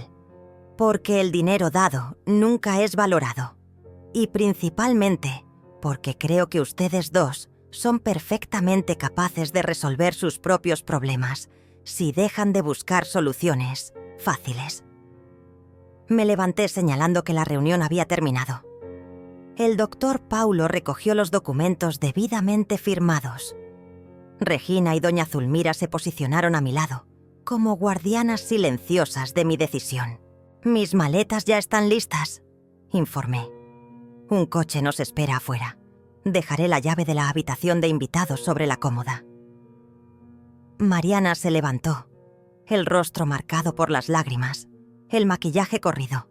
porque el dinero dado nunca es valorado, y principalmente porque creo que ustedes dos son perfectamente capaces de resolver sus propios problemas si dejan de buscar soluciones fáciles». Me levanté señalando que la reunión había terminado. El doctor Paulo recogió los documentos debidamente firmados. Regina y doña Zulmira se posicionaron a mi lado, como guardianas silenciosas de mi decisión. «Mis maletas ya están listas», informé. «Un coche nos espera afuera. Dejaré la llave de la habitación de invitados sobre la cómoda». Mariana se levantó, el rostro marcado por las lágrimas, el maquillaje corrido.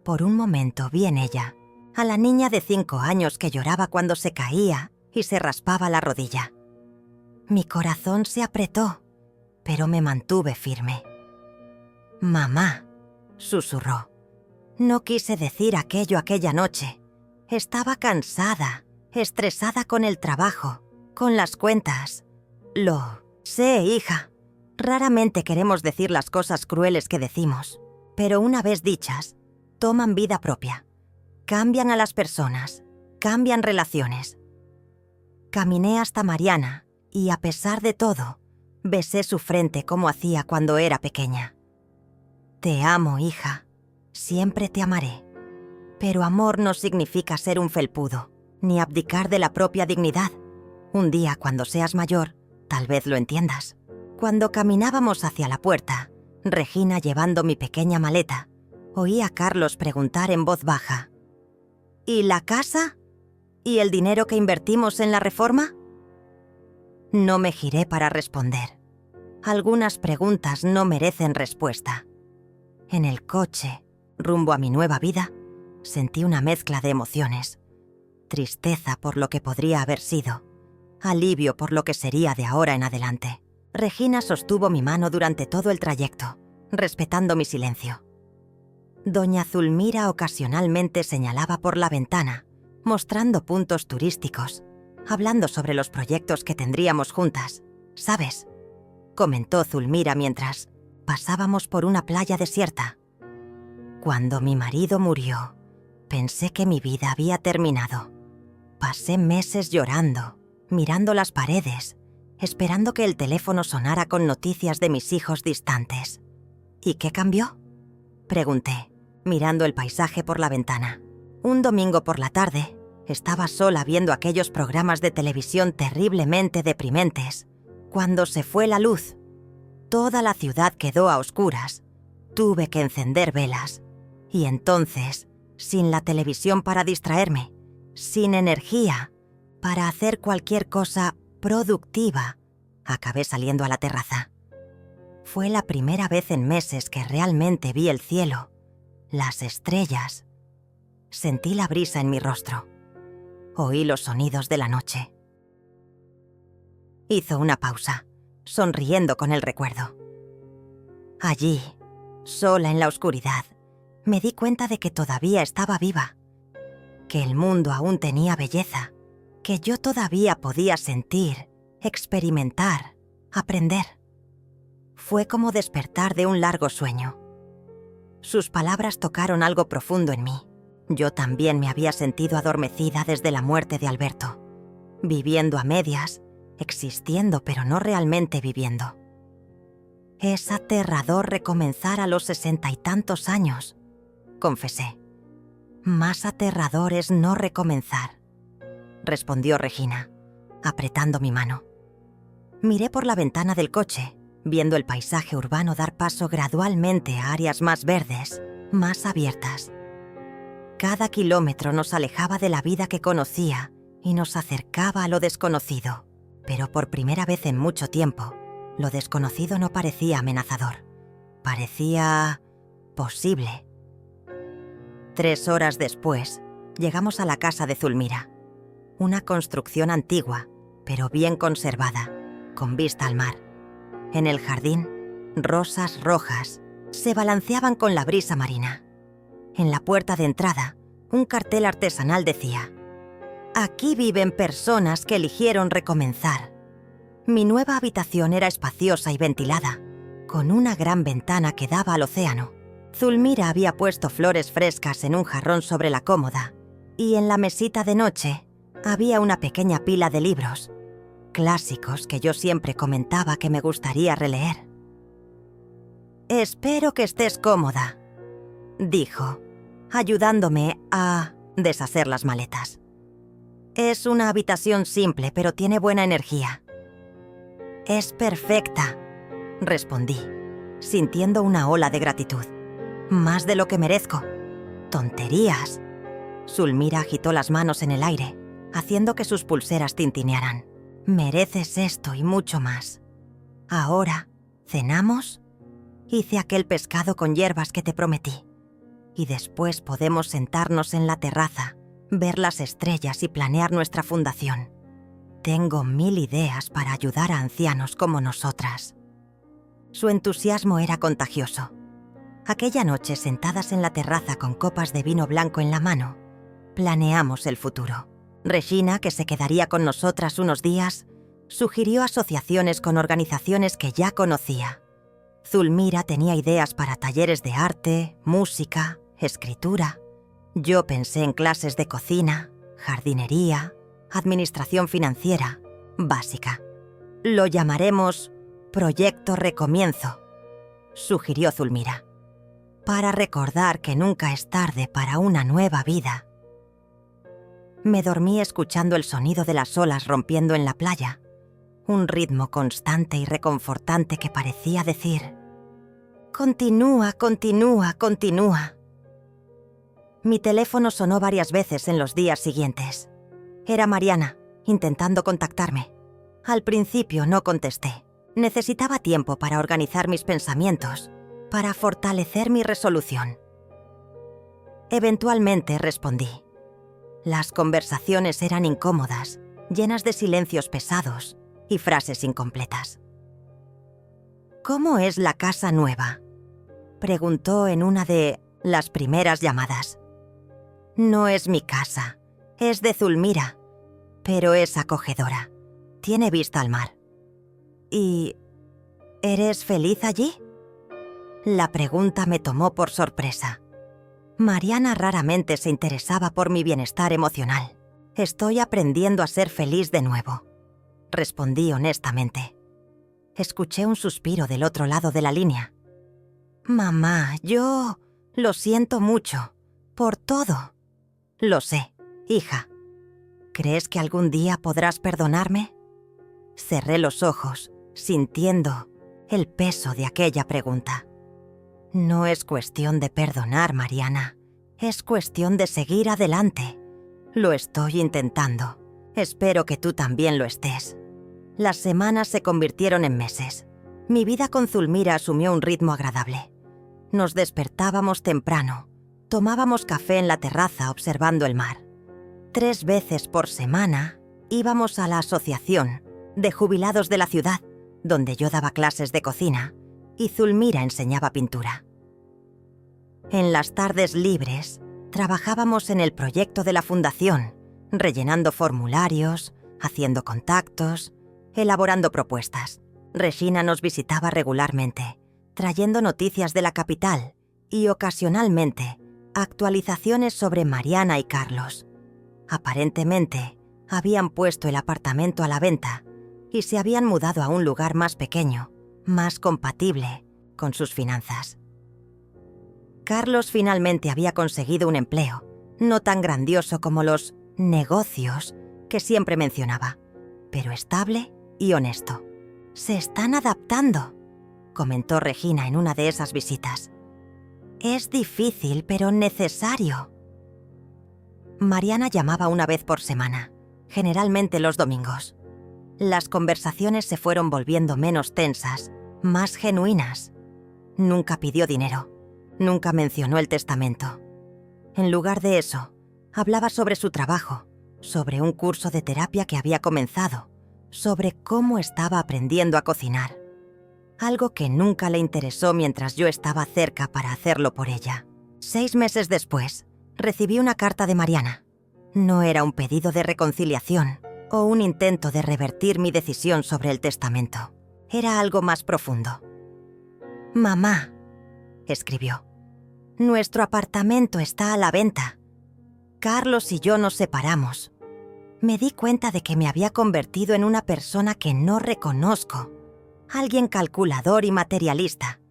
Por un momento vi en ella a la niña de 5 años que lloraba cuando se caía y se raspaba la rodilla. Mi corazón se apretó, pero me mantuve firme. «Mamá», susurró. «No quise decir aquello aquella noche. Estaba cansada, estresada con el trabajo, con las cuentas. Lo sé, hija. Raramente queremos decir las cosas crueles que decimos, pero una vez dichas, toman vida propia. Cambian a las personas, cambian relaciones». Caminé hasta Mariana y, a pesar de todo, besé su frente como hacía cuando era pequeña. «Te amo, hija. Siempre te amaré. Pero amor no significa ser un felpudo, ni abdicar de la propia dignidad. Un día, cuando seas mayor, tal vez lo entiendas». Cuando caminábamos hacia la puerta, Regina llevando mi pequeña maleta, oí a Carlos preguntar en voz baja: «¿Y la casa? ¿Y el dinero que invertimos en la reforma?». No me giré para responder. Algunas preguntas no merecen respuesta. En el coche, rumbo a mi nueva vida, sentí una mezcla de emociones. Tristeza por lo que podría haber sido, alivio por lo que sería de ahora en adelante. Regina sostuvo mi mano durante todo el trayecto, respetando mi silencio. Doña Zulmira ocasionalmente señalaba por la ventana, mostrando puntos turísticos, hablando sobre los proyectos que tendríamos juntas. ¿Sabes?, comentó Zulmira mientras pasábamos por una playa desierta. Cuando mi marido murió, pensé que mi vida había terminado. Pasé meses llorando, mirando las paredes, esperando que el teléfono sonara con noticias de mis hijos distantes. ¿Y qué cambió?, pregunté, mirando el paisaje por la ventana. Un domingo por la tarde, estaba sola viendo aquellos programas de televisión terriblemente deprimentes. Cuando se fue la luz, toda la ciudad quedó a oscuras. Tuve que encender velas. Y entonces, sin la televisión para distraerme, sin energía para hacer cualquier cosa productiva, acabé saliendo a la terraza. Fue la primera vez en meses que realmente vi el cielo, las estrellas. Sentí la brisa en mi rostro. Oí los sonidos de la noche. Hizo una pausa, sonriendo con el recuerdo. Allí, sola en la oscuridad, me di cuenta de que todavía estaba viva, que el mundo aún tenía belleza, que yo todavía podía sentir, experimentar, aprender. Fue como despertar de un largo sueño. Sus palabras tocaron algo profundo en mí. Yo también me había sentido adormecida desde la muerte de Alberto, viviendo a medias, existiendo pero no realmente viviendo. Es aterrador recomenzar a los 60 y tantos años, confesé. Más aterrador es no recomenzar, respondió Regina, apretando mi mano. Miré por la ventana del coche, viendo el paisaje urbano dar paso gradualmente a áreas más verdes, más abiertas. Cada kilómetro nos alejaba de la vida que conocía y nos acercaba a lo desconocido. Pero por primera vez en mucho tiempo, lo desconocido no parecía amenazador. Parecía posible. 3 horas después, llegamos a la casa de Zulmira. Una construcción antigua, pero bien conservada, con vista al mar. En el jardín, rosas rojas se balanceaban con la brisa marina. En la puerta de entrada, un cartel artesanal decía: «Aquí viven personas que eligieron recomenzar». Mi nueva habitación era espaciosa y ventilada, con una gran ventana que daba al océano. Zulmira había puesto flores frescas en un jarrón sobre la cómoda, y en la mesita de noche había una pequeña pila de libros, clásicos que yo siempre comentaba que me gustaría releer. «Espero que estés cómoda», dijo, ayudándome a deshacer las maletas. «Es una habitación simple, pero tiene buena energía». «Es perfecta», respondí, sintiendo una ola de gratitud. «Más de lo que merezco». «Tonterías». Zulmira agitó las manos en el aire, haciendo que sus pulseras tintinearan. «Mereces esto y mucho más. Ahora, ¿cenamos? Hice aquel pescado con hierbas que te prometí. Y después podemos sentarnos en la terraza, ver las estrellas y planear nuestra fundación. Tengo 1000 ideas para ayudar a ancianos como nosotras». Su entusiasmo era contagioso. Aquella noche, sentadas en la terraza con copas de vino blanco en la mano, planeamos el futuro. Regina, que se quedaría con nosotras unos días, sugirió asociaciones con organizaciones que ya conocía. Zulmira tenía ideas para talleres de arte, música, escritura. Yo pensé en clases de cocina, jardinería, administración financiera, básica. «Lo llamaremos Proyecto Recomienzo», sugirió Zulmira, «para recordar que nunca es tarde para una nueva vida». Me dormí escuchando el sonido de las olas rompiendo en la playa, un ritmo constante y reconfortante que parecía decir: «Continúa, continúa, continúa». Mi teléfono sonó varias veces en los días siguientes. Era Mariana, intentando contactarme. Al principio no contesté. Necesitaba tiempo para organizar mis pensamientos para fortalecer mi resolución. Eventualmente respondí. Las conversaciones eran incómodas, llenas de silencios pesados y frases incompletas. ¿Cómo es la casa nueva?, preguntó en una de las primeras llamadas. No es mi casa, es de Zulmira, pero es acogedora. Tiene vista al mar. ¿Y eres feliz allí? La pregunta me tomó por sorpresa. Mariana raramente se interesaba por mi bienestar emocional. Estoy aprendiendo a ser feliz de nuevo, respondí honestamente. Escuché un suspiro del otro lado de la línea. Mamá, yo lo siento mucho, por todo. Lo sé, hija. ¿Crees que algún día podrás perdonarme? Cerré los ojos, sintiendo el peso de aquella pregunta. No es cuestión de perdonar, Mariana. Es cuestión de seguir adelante. Lo estoy intentando. Espero que tú también lo estés. Las semanas se convirtieron en meses. Mi vida con Zulmira asumió un ritmo agradable. Nos despertábamos temprano. Tomábamos café en la terraza observando el mar. 3 veces por semana íbamos a la asociación de jubilados de la ciudad, donde yo daba clases de cocina y Zulmira enseñaba pintura. En las tardes libres trabajábamos en el proyecto de la fundación, rellenando formularios, haciendo contactos, elaborando propuestas. Regina nos visitaba regularmente, trayendo noticias de la capital y ocasionalmente actualizaciones sobre Mariana y Carlos. Aparentemente, habían puesto el apartamento a la venta y se habían mudado a un lugar más pequeño, más compatible con sus finanzas. Carlos finalmente había conseguido un empleo, no tan grandioso como los negocios que siempre mencionaba, pero estable y honesto. Se están adaptando, comentó Regina en una de esas visitas. Es difícil, pero necesario. Mariana llamaba una vez por semana, generalmente los domingos. Las conversaciones se fueron volviendo menos tensas, más genuinas. Nunca pidió dinero, nunca mencionó el testamento. En lugar de eso, hablaba sobre su trabajo, sobre un curso de terapia que había comenzado, sobre cómo estaba aprendiendo a cocinar. Algo que nunca le interesó mientras yo estaba cerca para hacerlo por ella. 6 meses después, recibí una carta de Mariana. No era un pedido de reconciliación o un intento de revertir mi decisión sobre el testamento. Era algo más profundo. «Mamá», escribió, «nuestro apartamento está a la venta. Carlos y yo nos separamos. Me di cuenta de que me había convertido en una persona que no reconozco, alguien calculador y materialista.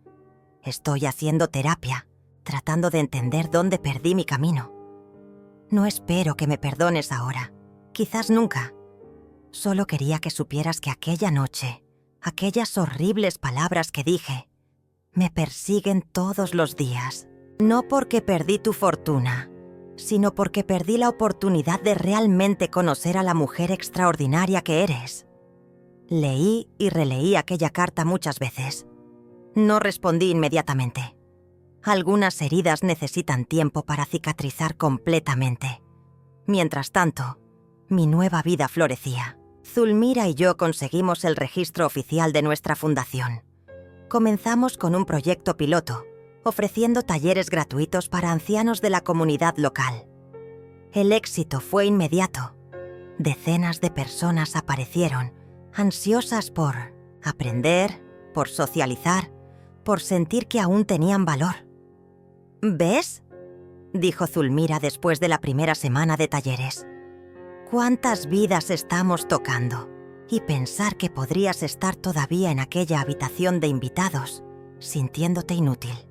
Estoy haciendo terapia, tratando de entender dónde perdí mi camino. No espero que me perdones ahora, quizás nunca. Solo quería que supieras que aquella noche, aquellas horribles palabras que dije, me persiguen todos los días. No porque perdí tu fortuna, sino porque perdí la oportunidad de realmente conocer a la mujer extraordinaria que eres». Leí y releí aquella carta muchas veces. No respondí inmediatamente. Algunas heridas necesitan tiempo para cicatrizar completamente. Mientras tanto, mi nueva vida florecía. Zulmira y yo conseguimos el registro oficial de nuestra fundación. Comenzamos con un proyecto piloto, ofreciendo talleres gratuitos para ancianos de la comunidad local. El éxito fue inmediato. Decenas de personas aparecieron, ansiosas por aprender, por socializar, por sentir que aún tenían valor. «¿Ves?», dijo Zulmira después de la primera semana de talleres. «¿Cuántas vidas estamos tocando? Y pensar que podrías estar todavía en aquella habitación de invitados, sintiéndote inútil».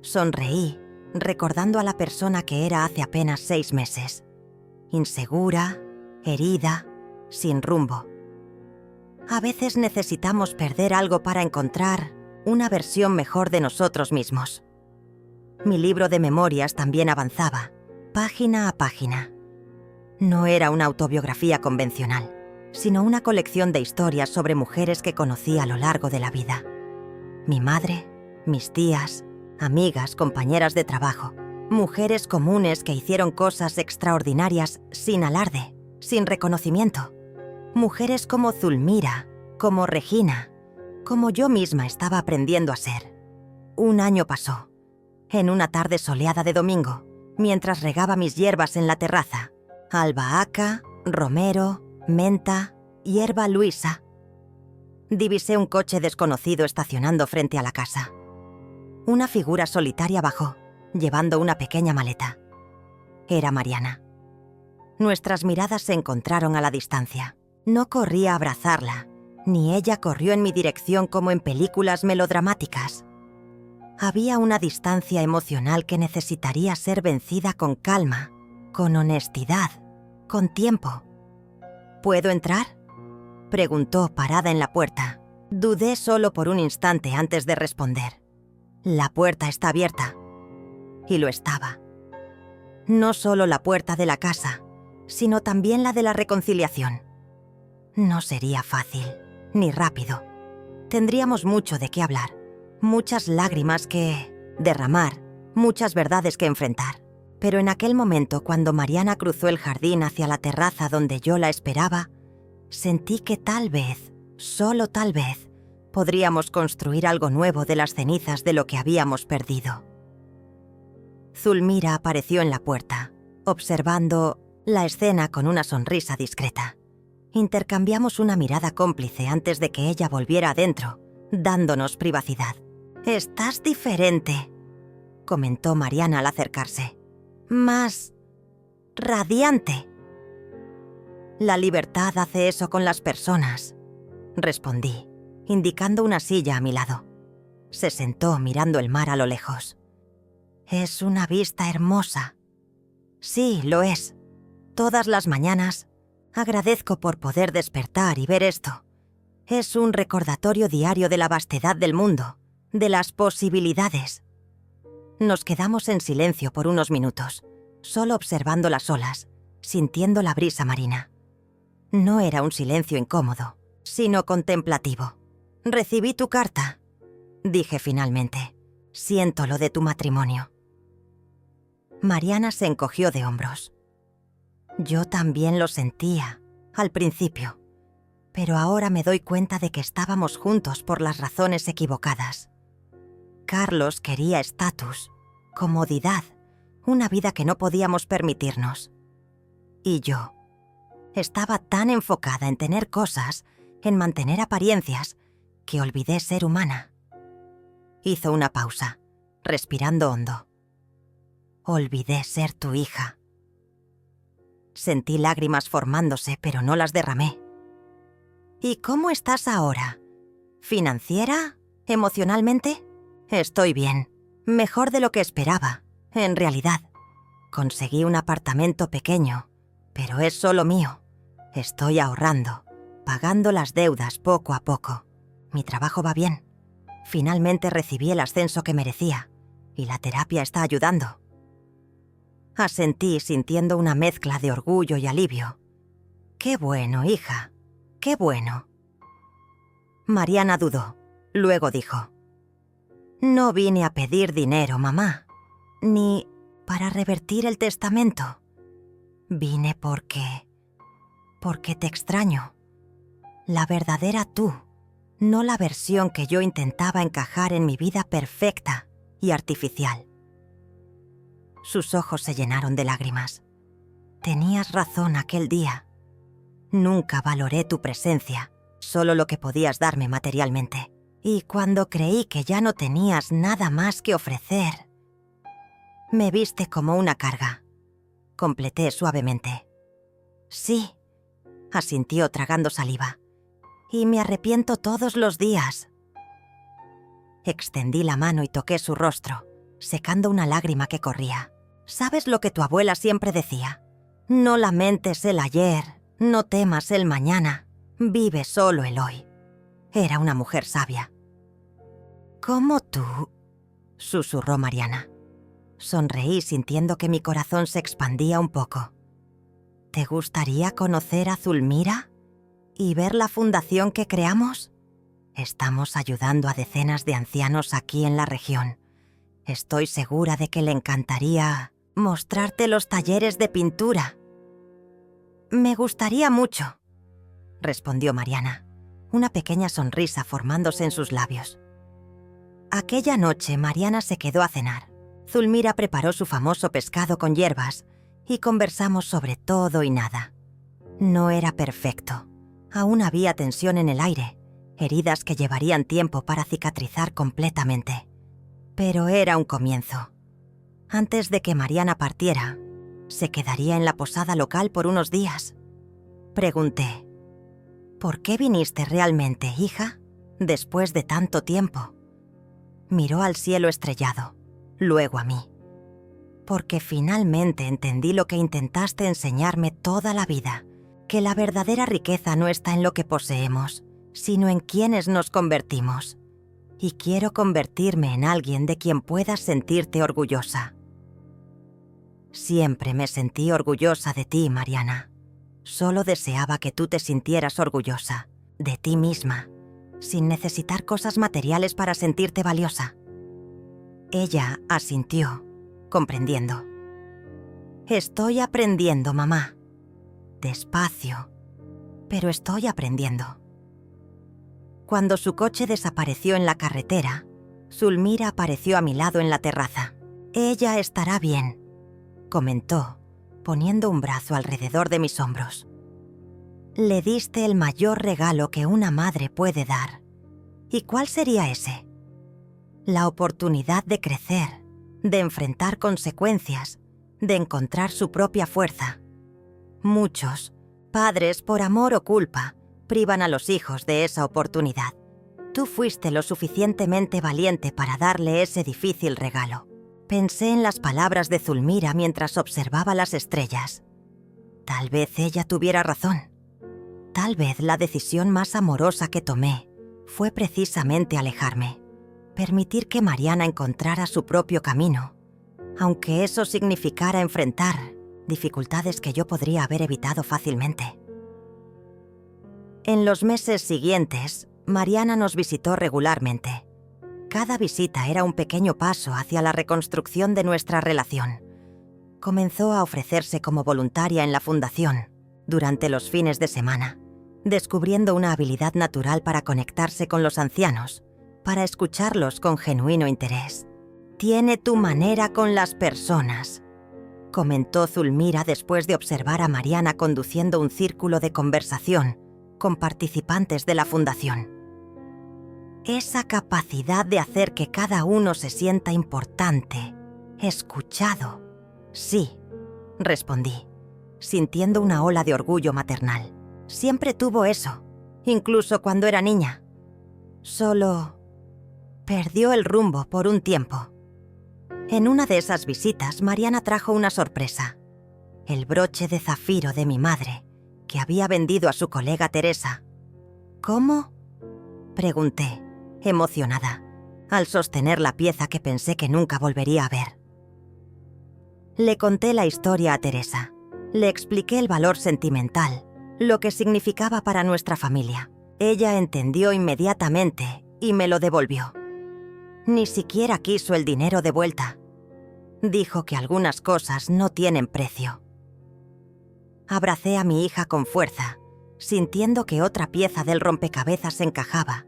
Sonreí, recordando a la persona que era hace apenas 6 meses. Insegura, herida, sin rumbo. A veces necesitamos perder algo para encontrar una versión mejor de nosotros mismos. Mi libro de memorias también avanzaba, página a página. No era una autobiografía convencional, sino una colección de historias sobre mujeres que conocí a lo largo de la vida. Mi madre, mis tías, amigas, compañeras de trabajo, mujeres comunes que hicieron cosas extraordinarias sin alarde, sin reconocimiento. Mujeres como Zulmira, como Regina, como yo misma estaba aprendiendo a ser. Un año pasó. En una tarde soleada de domingo, mientras regaba mis hierbas en la terraza, albahaca, romero, menta, hierba luisa. Divisé un coche desconocido estacionando frente a la casa. Una figura solitaria bajó, llevando una pequeña maleta. Era Mariana. Nuestras miradas se encontraron a la distancia. No corrí a abrazarla, ni ella corrió en mi dirección como en películas melodramáticas. Había una distancia emocional que necesitaría ser vencida con calma, con honestidad, con tiempo. ¿Puedo entrar?, preguntó parada en la puerta. Dudé solo por un instante antes de responder. La puerta está abierta. Y lo estaba. No solo la puerta de la casa, sino también la de la reconciliación. No sería fácil, ni rápido. Tendríamos mucho de qué hablar, muchas lágrimas que derramar, muchas verdades que enfrentar. Pero en aquel momento, cuando Mariana cruzó el jardín hacia la terraza donde yo la esperaba, sentí que tal vez, solo tal vez, podríamos construir algo nuevo de las cenizas de lo que habíamos perdido. Zulmira apareció en la puerta, observando la escena con una sonrisa discreta. Intercambiamos una mirada cómplice antes de que ella volviera adentro, dándonos privacidad. «Estás diferente», comentó Mariana al acercarse. «Más radiante». «La libertad hace eso con las personas», respondí, indicando una silla a mi lado. Se sentó mirando el mar a lo lejos. «Es una vista hermosa». «Sí, lo es. Todas las mañanas agradezco por poder despertar y ver esto. Es un recordatorio diario de la vastedad del mundo, de las posibilidades». Nos quedamos en silencio por unos minutos, solo observando las olas, sintiendo la brisa marina. No era un silencio incómodo, sino contemplativo. «Recibí tu carta», dije finalmente. «Siento lo de tu matrimonio». Mariana se encogió de hombros. Yo también lo sentía, al principio, pero ahora me doy cuenta de que estábamos juntos por las razones equivocadas. Carlos quería estatus, comodidad, una vida que no podíamos permitirnos. Y yo estaba tan enfocada en tener cosas, en mantener apariencias, que olvidé ser humana. Hizo una pausa, respirando hondo. «Olvidé ser tu hija». Sentí lágrimas formándose, pero no las derramé. «¿Y cómo estás ahora? ¿Financiera? ¿Emocionalmente?» «Estoy bien. Mejor de lo que esperaba, en realidad. Conseguí un apartamento pequeño, pero es solo mío. Estoy ahorrando, pagando las deudas poco a poco. Mi trabajo va bien. Finalmente recibí el ascenso que merecía, y la terapia está ayudando». Asentí sintiendo una mezcla de orgullo y alivio. «Qué bueno, hija, qué bueno». Mariana dudó, luego dijo: «No vine a pedir dinero, mamá, ni para revertir el testamento. Vine porque te extraño. La verdadera tú, no la versión que yo intentaba encajar en mi vida perfecta y artificial». Sus ojos se llenaron de lágrimas. «Tenías razón aquel día. Nunca valoré tu presencia, solo lo que podías darme materialmente. Y cuando creí que ya no tenías nada más que ofrecer, me viste como una carga», completé suavemente. «Sí», asintió tragando saliva. «Y me arrepiento todos los días». Extendí la mano y toqué su rostro, secando una lágrima que corría. «¿Sabes lo que tu abuela siempre decía? No lamentes el ayer, no temas el mañana, vive solo el hoy». Era una mujer sabia. «¿Cómo tú?», susurró Mariana. Sonreí sintiendo que mi corazón se expandía un poco. «¿Te gustaría conocer a Zulmira y ver la fundación que creamos?». Estamos ayudando a decenas de ancianos aquí en la región. Estoy segura de que le encantaría mostrarte los talleres de pintura». «Me gustaría mucho», respondió Mariana, una pequeña sonrisa formándose en sus labios. Aquella noche Mariana se quedó a cenar. Zulmira preparó su famoso pescado con hierbas y conversamos sobre todo y nada. No era perfecto. Aún había tensión en el aire, heridas que llevarían tiempo para cicatrizar completamente. Pero era un comienzo. Antes de que Mariana partiera, ¿se quedaría en la posada local por unos días? Pregunté: «¿Por qué viniste realmente, hija, después de tanto tiempo?» Miró al cielo estrellado, luego a mí. «Porque finalmente entendí lo que intentaste enseñarme toda la vida, que la verdadera riqueza no está en lo que poseemos, sino en quienes nos convertimos. Y quiero convertirme en alguien de quien puedas sentirte orgullosa». Siempre me sentí orgullosa de ti, Mariana. Solo deseaba que tú te sintieras orgullosa, de ti misma, sin necesitar cosas materiales para sentirte valiosa. Ella asintió, comprendiendo. «Estoy aprendiendo, mamá. Despacio, pero estoy aprendiendo». Cuando su coche desapareció en la carretera, Zulmira apareció a mi lado en la terraza. «Ella estará bien», comentó, poniendo un brazo alrededor de mis hombros. «Le diste el mayor regalo que una madre puede dar. ¿Y cuál sería ese? La oportunidad de crecer, de enfrentar consecuencias, de encontrar su propia fuerza. Muchos padres, por amor o culpa, privan a los hijos de esa oportunidad. Tú fuiste lo suficientemente valiente para darle ese difícil regalo». Pensé en las palabras de Zulmira mientras observaba las estrellas. Tal vez ella tuviera razón. Tal vez la decisión más amorosa que tomé fue precisamente alejarme, permitir que Mariana encontrara su propio camino, aunque eso significara enfrentar dificultades que yo podría haber evitado fácilmente. En los meses siguientes, Mariana nos visitó regularmente. Cada visita era un pequeño paso hacia la reconstrucción de nuestra relación. Comenzó a ofrecerse como voluntaria en la fundación durante los fines de semana, descubriendo una habilidad natural para conectarse con los ancianos, para escucharlos con genuino interés. «Tiene tu manera con las personas», comentó Zulmira después de observar a Mariana conduciendo un círculo de conversación con participantes de la fundación. «Esa capacidad de hacer que cada uno se sienta importante, escuchado». «Sí», respondí, sintiendo una ola de orgullo maternal. «Siempre tuvo eso, incluso cuando era niña. Solo perdió el rumbo por un tiempo». En una de esas visitas, Mariana trajo una sorpresa: el broche de zafiro de mi madre, que había vendido a su colega Teresa. «¿Cómo?», pregunté, emocionada, al sostener la pieza que pensé que nunca volvería a ver. Le conté la historia a Teresa. Le expliqué el valor sentimental, lo que significaba para nuestra familia. Ella entendió inmediatamente y me lo devolvió. Ni siquiera quiso el dinero de vuelta. Dijo que algunas cosas no tienen precio. Abracé a mi hija con fuerza, sintiendo que otra pieza del rompecabezas encajaba.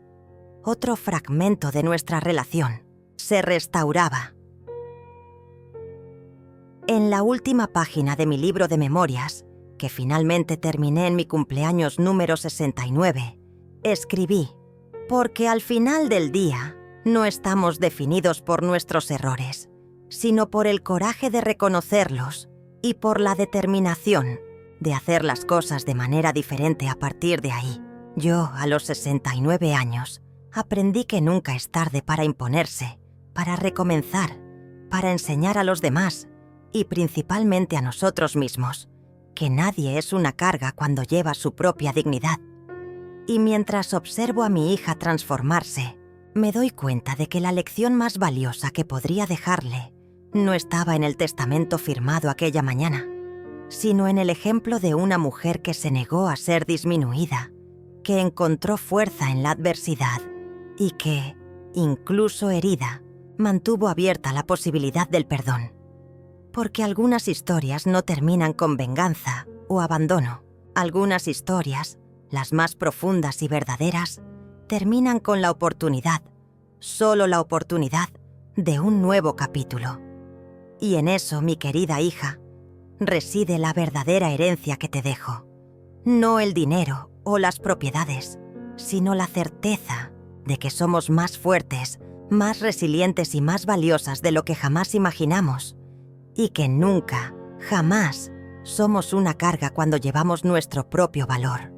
Otro fragmento de nuestra relación se restauraba. En la última página de mi libro de memorias, que finalmente terminé en mi cumpleaños número 69, escribí: «Porque al final del día no estamos definidos por nuestros errores, sino por el coraje de reconocerlos y por la determinación de hacer las cosas de manera diferente a partir de ahí». Yo, a los 69 años, aprendí que nunca es tarde para imponerse, para recomenzar, para enseñar a los demás y principalmente a nosotros mismos, que nadie es una carga cuando lleva su propia dignidad. Y mientras observo a mi hija transformarse, me doy cuenta de que la lección más valiosa que podría dejarle no estaba en el testamento firmado aquella mañana, sino en el ejemplo de una mujer que se negó a ser disminuida, que encontró fuerza en la adversidad y que, incluso herida, mantuvo abierta la posibilidad del perdón. Porque algunas historias no terminan con venganza o abandono. Algunas historias, las más profundas y verdaderas, terminan con la oportunidad, solo la oportunidad, de un nuevo capítulo. Y en eso, mi querida hija, reside la verdadera herencia que te dejo. No el dinero o las propiedades, sino la certeza de que somos más fuertes, más resilientes y más valiosas de lo que jamás imaginamos, y que nunca, jamás, somos una carga cuando llevamos nuestro propio valor.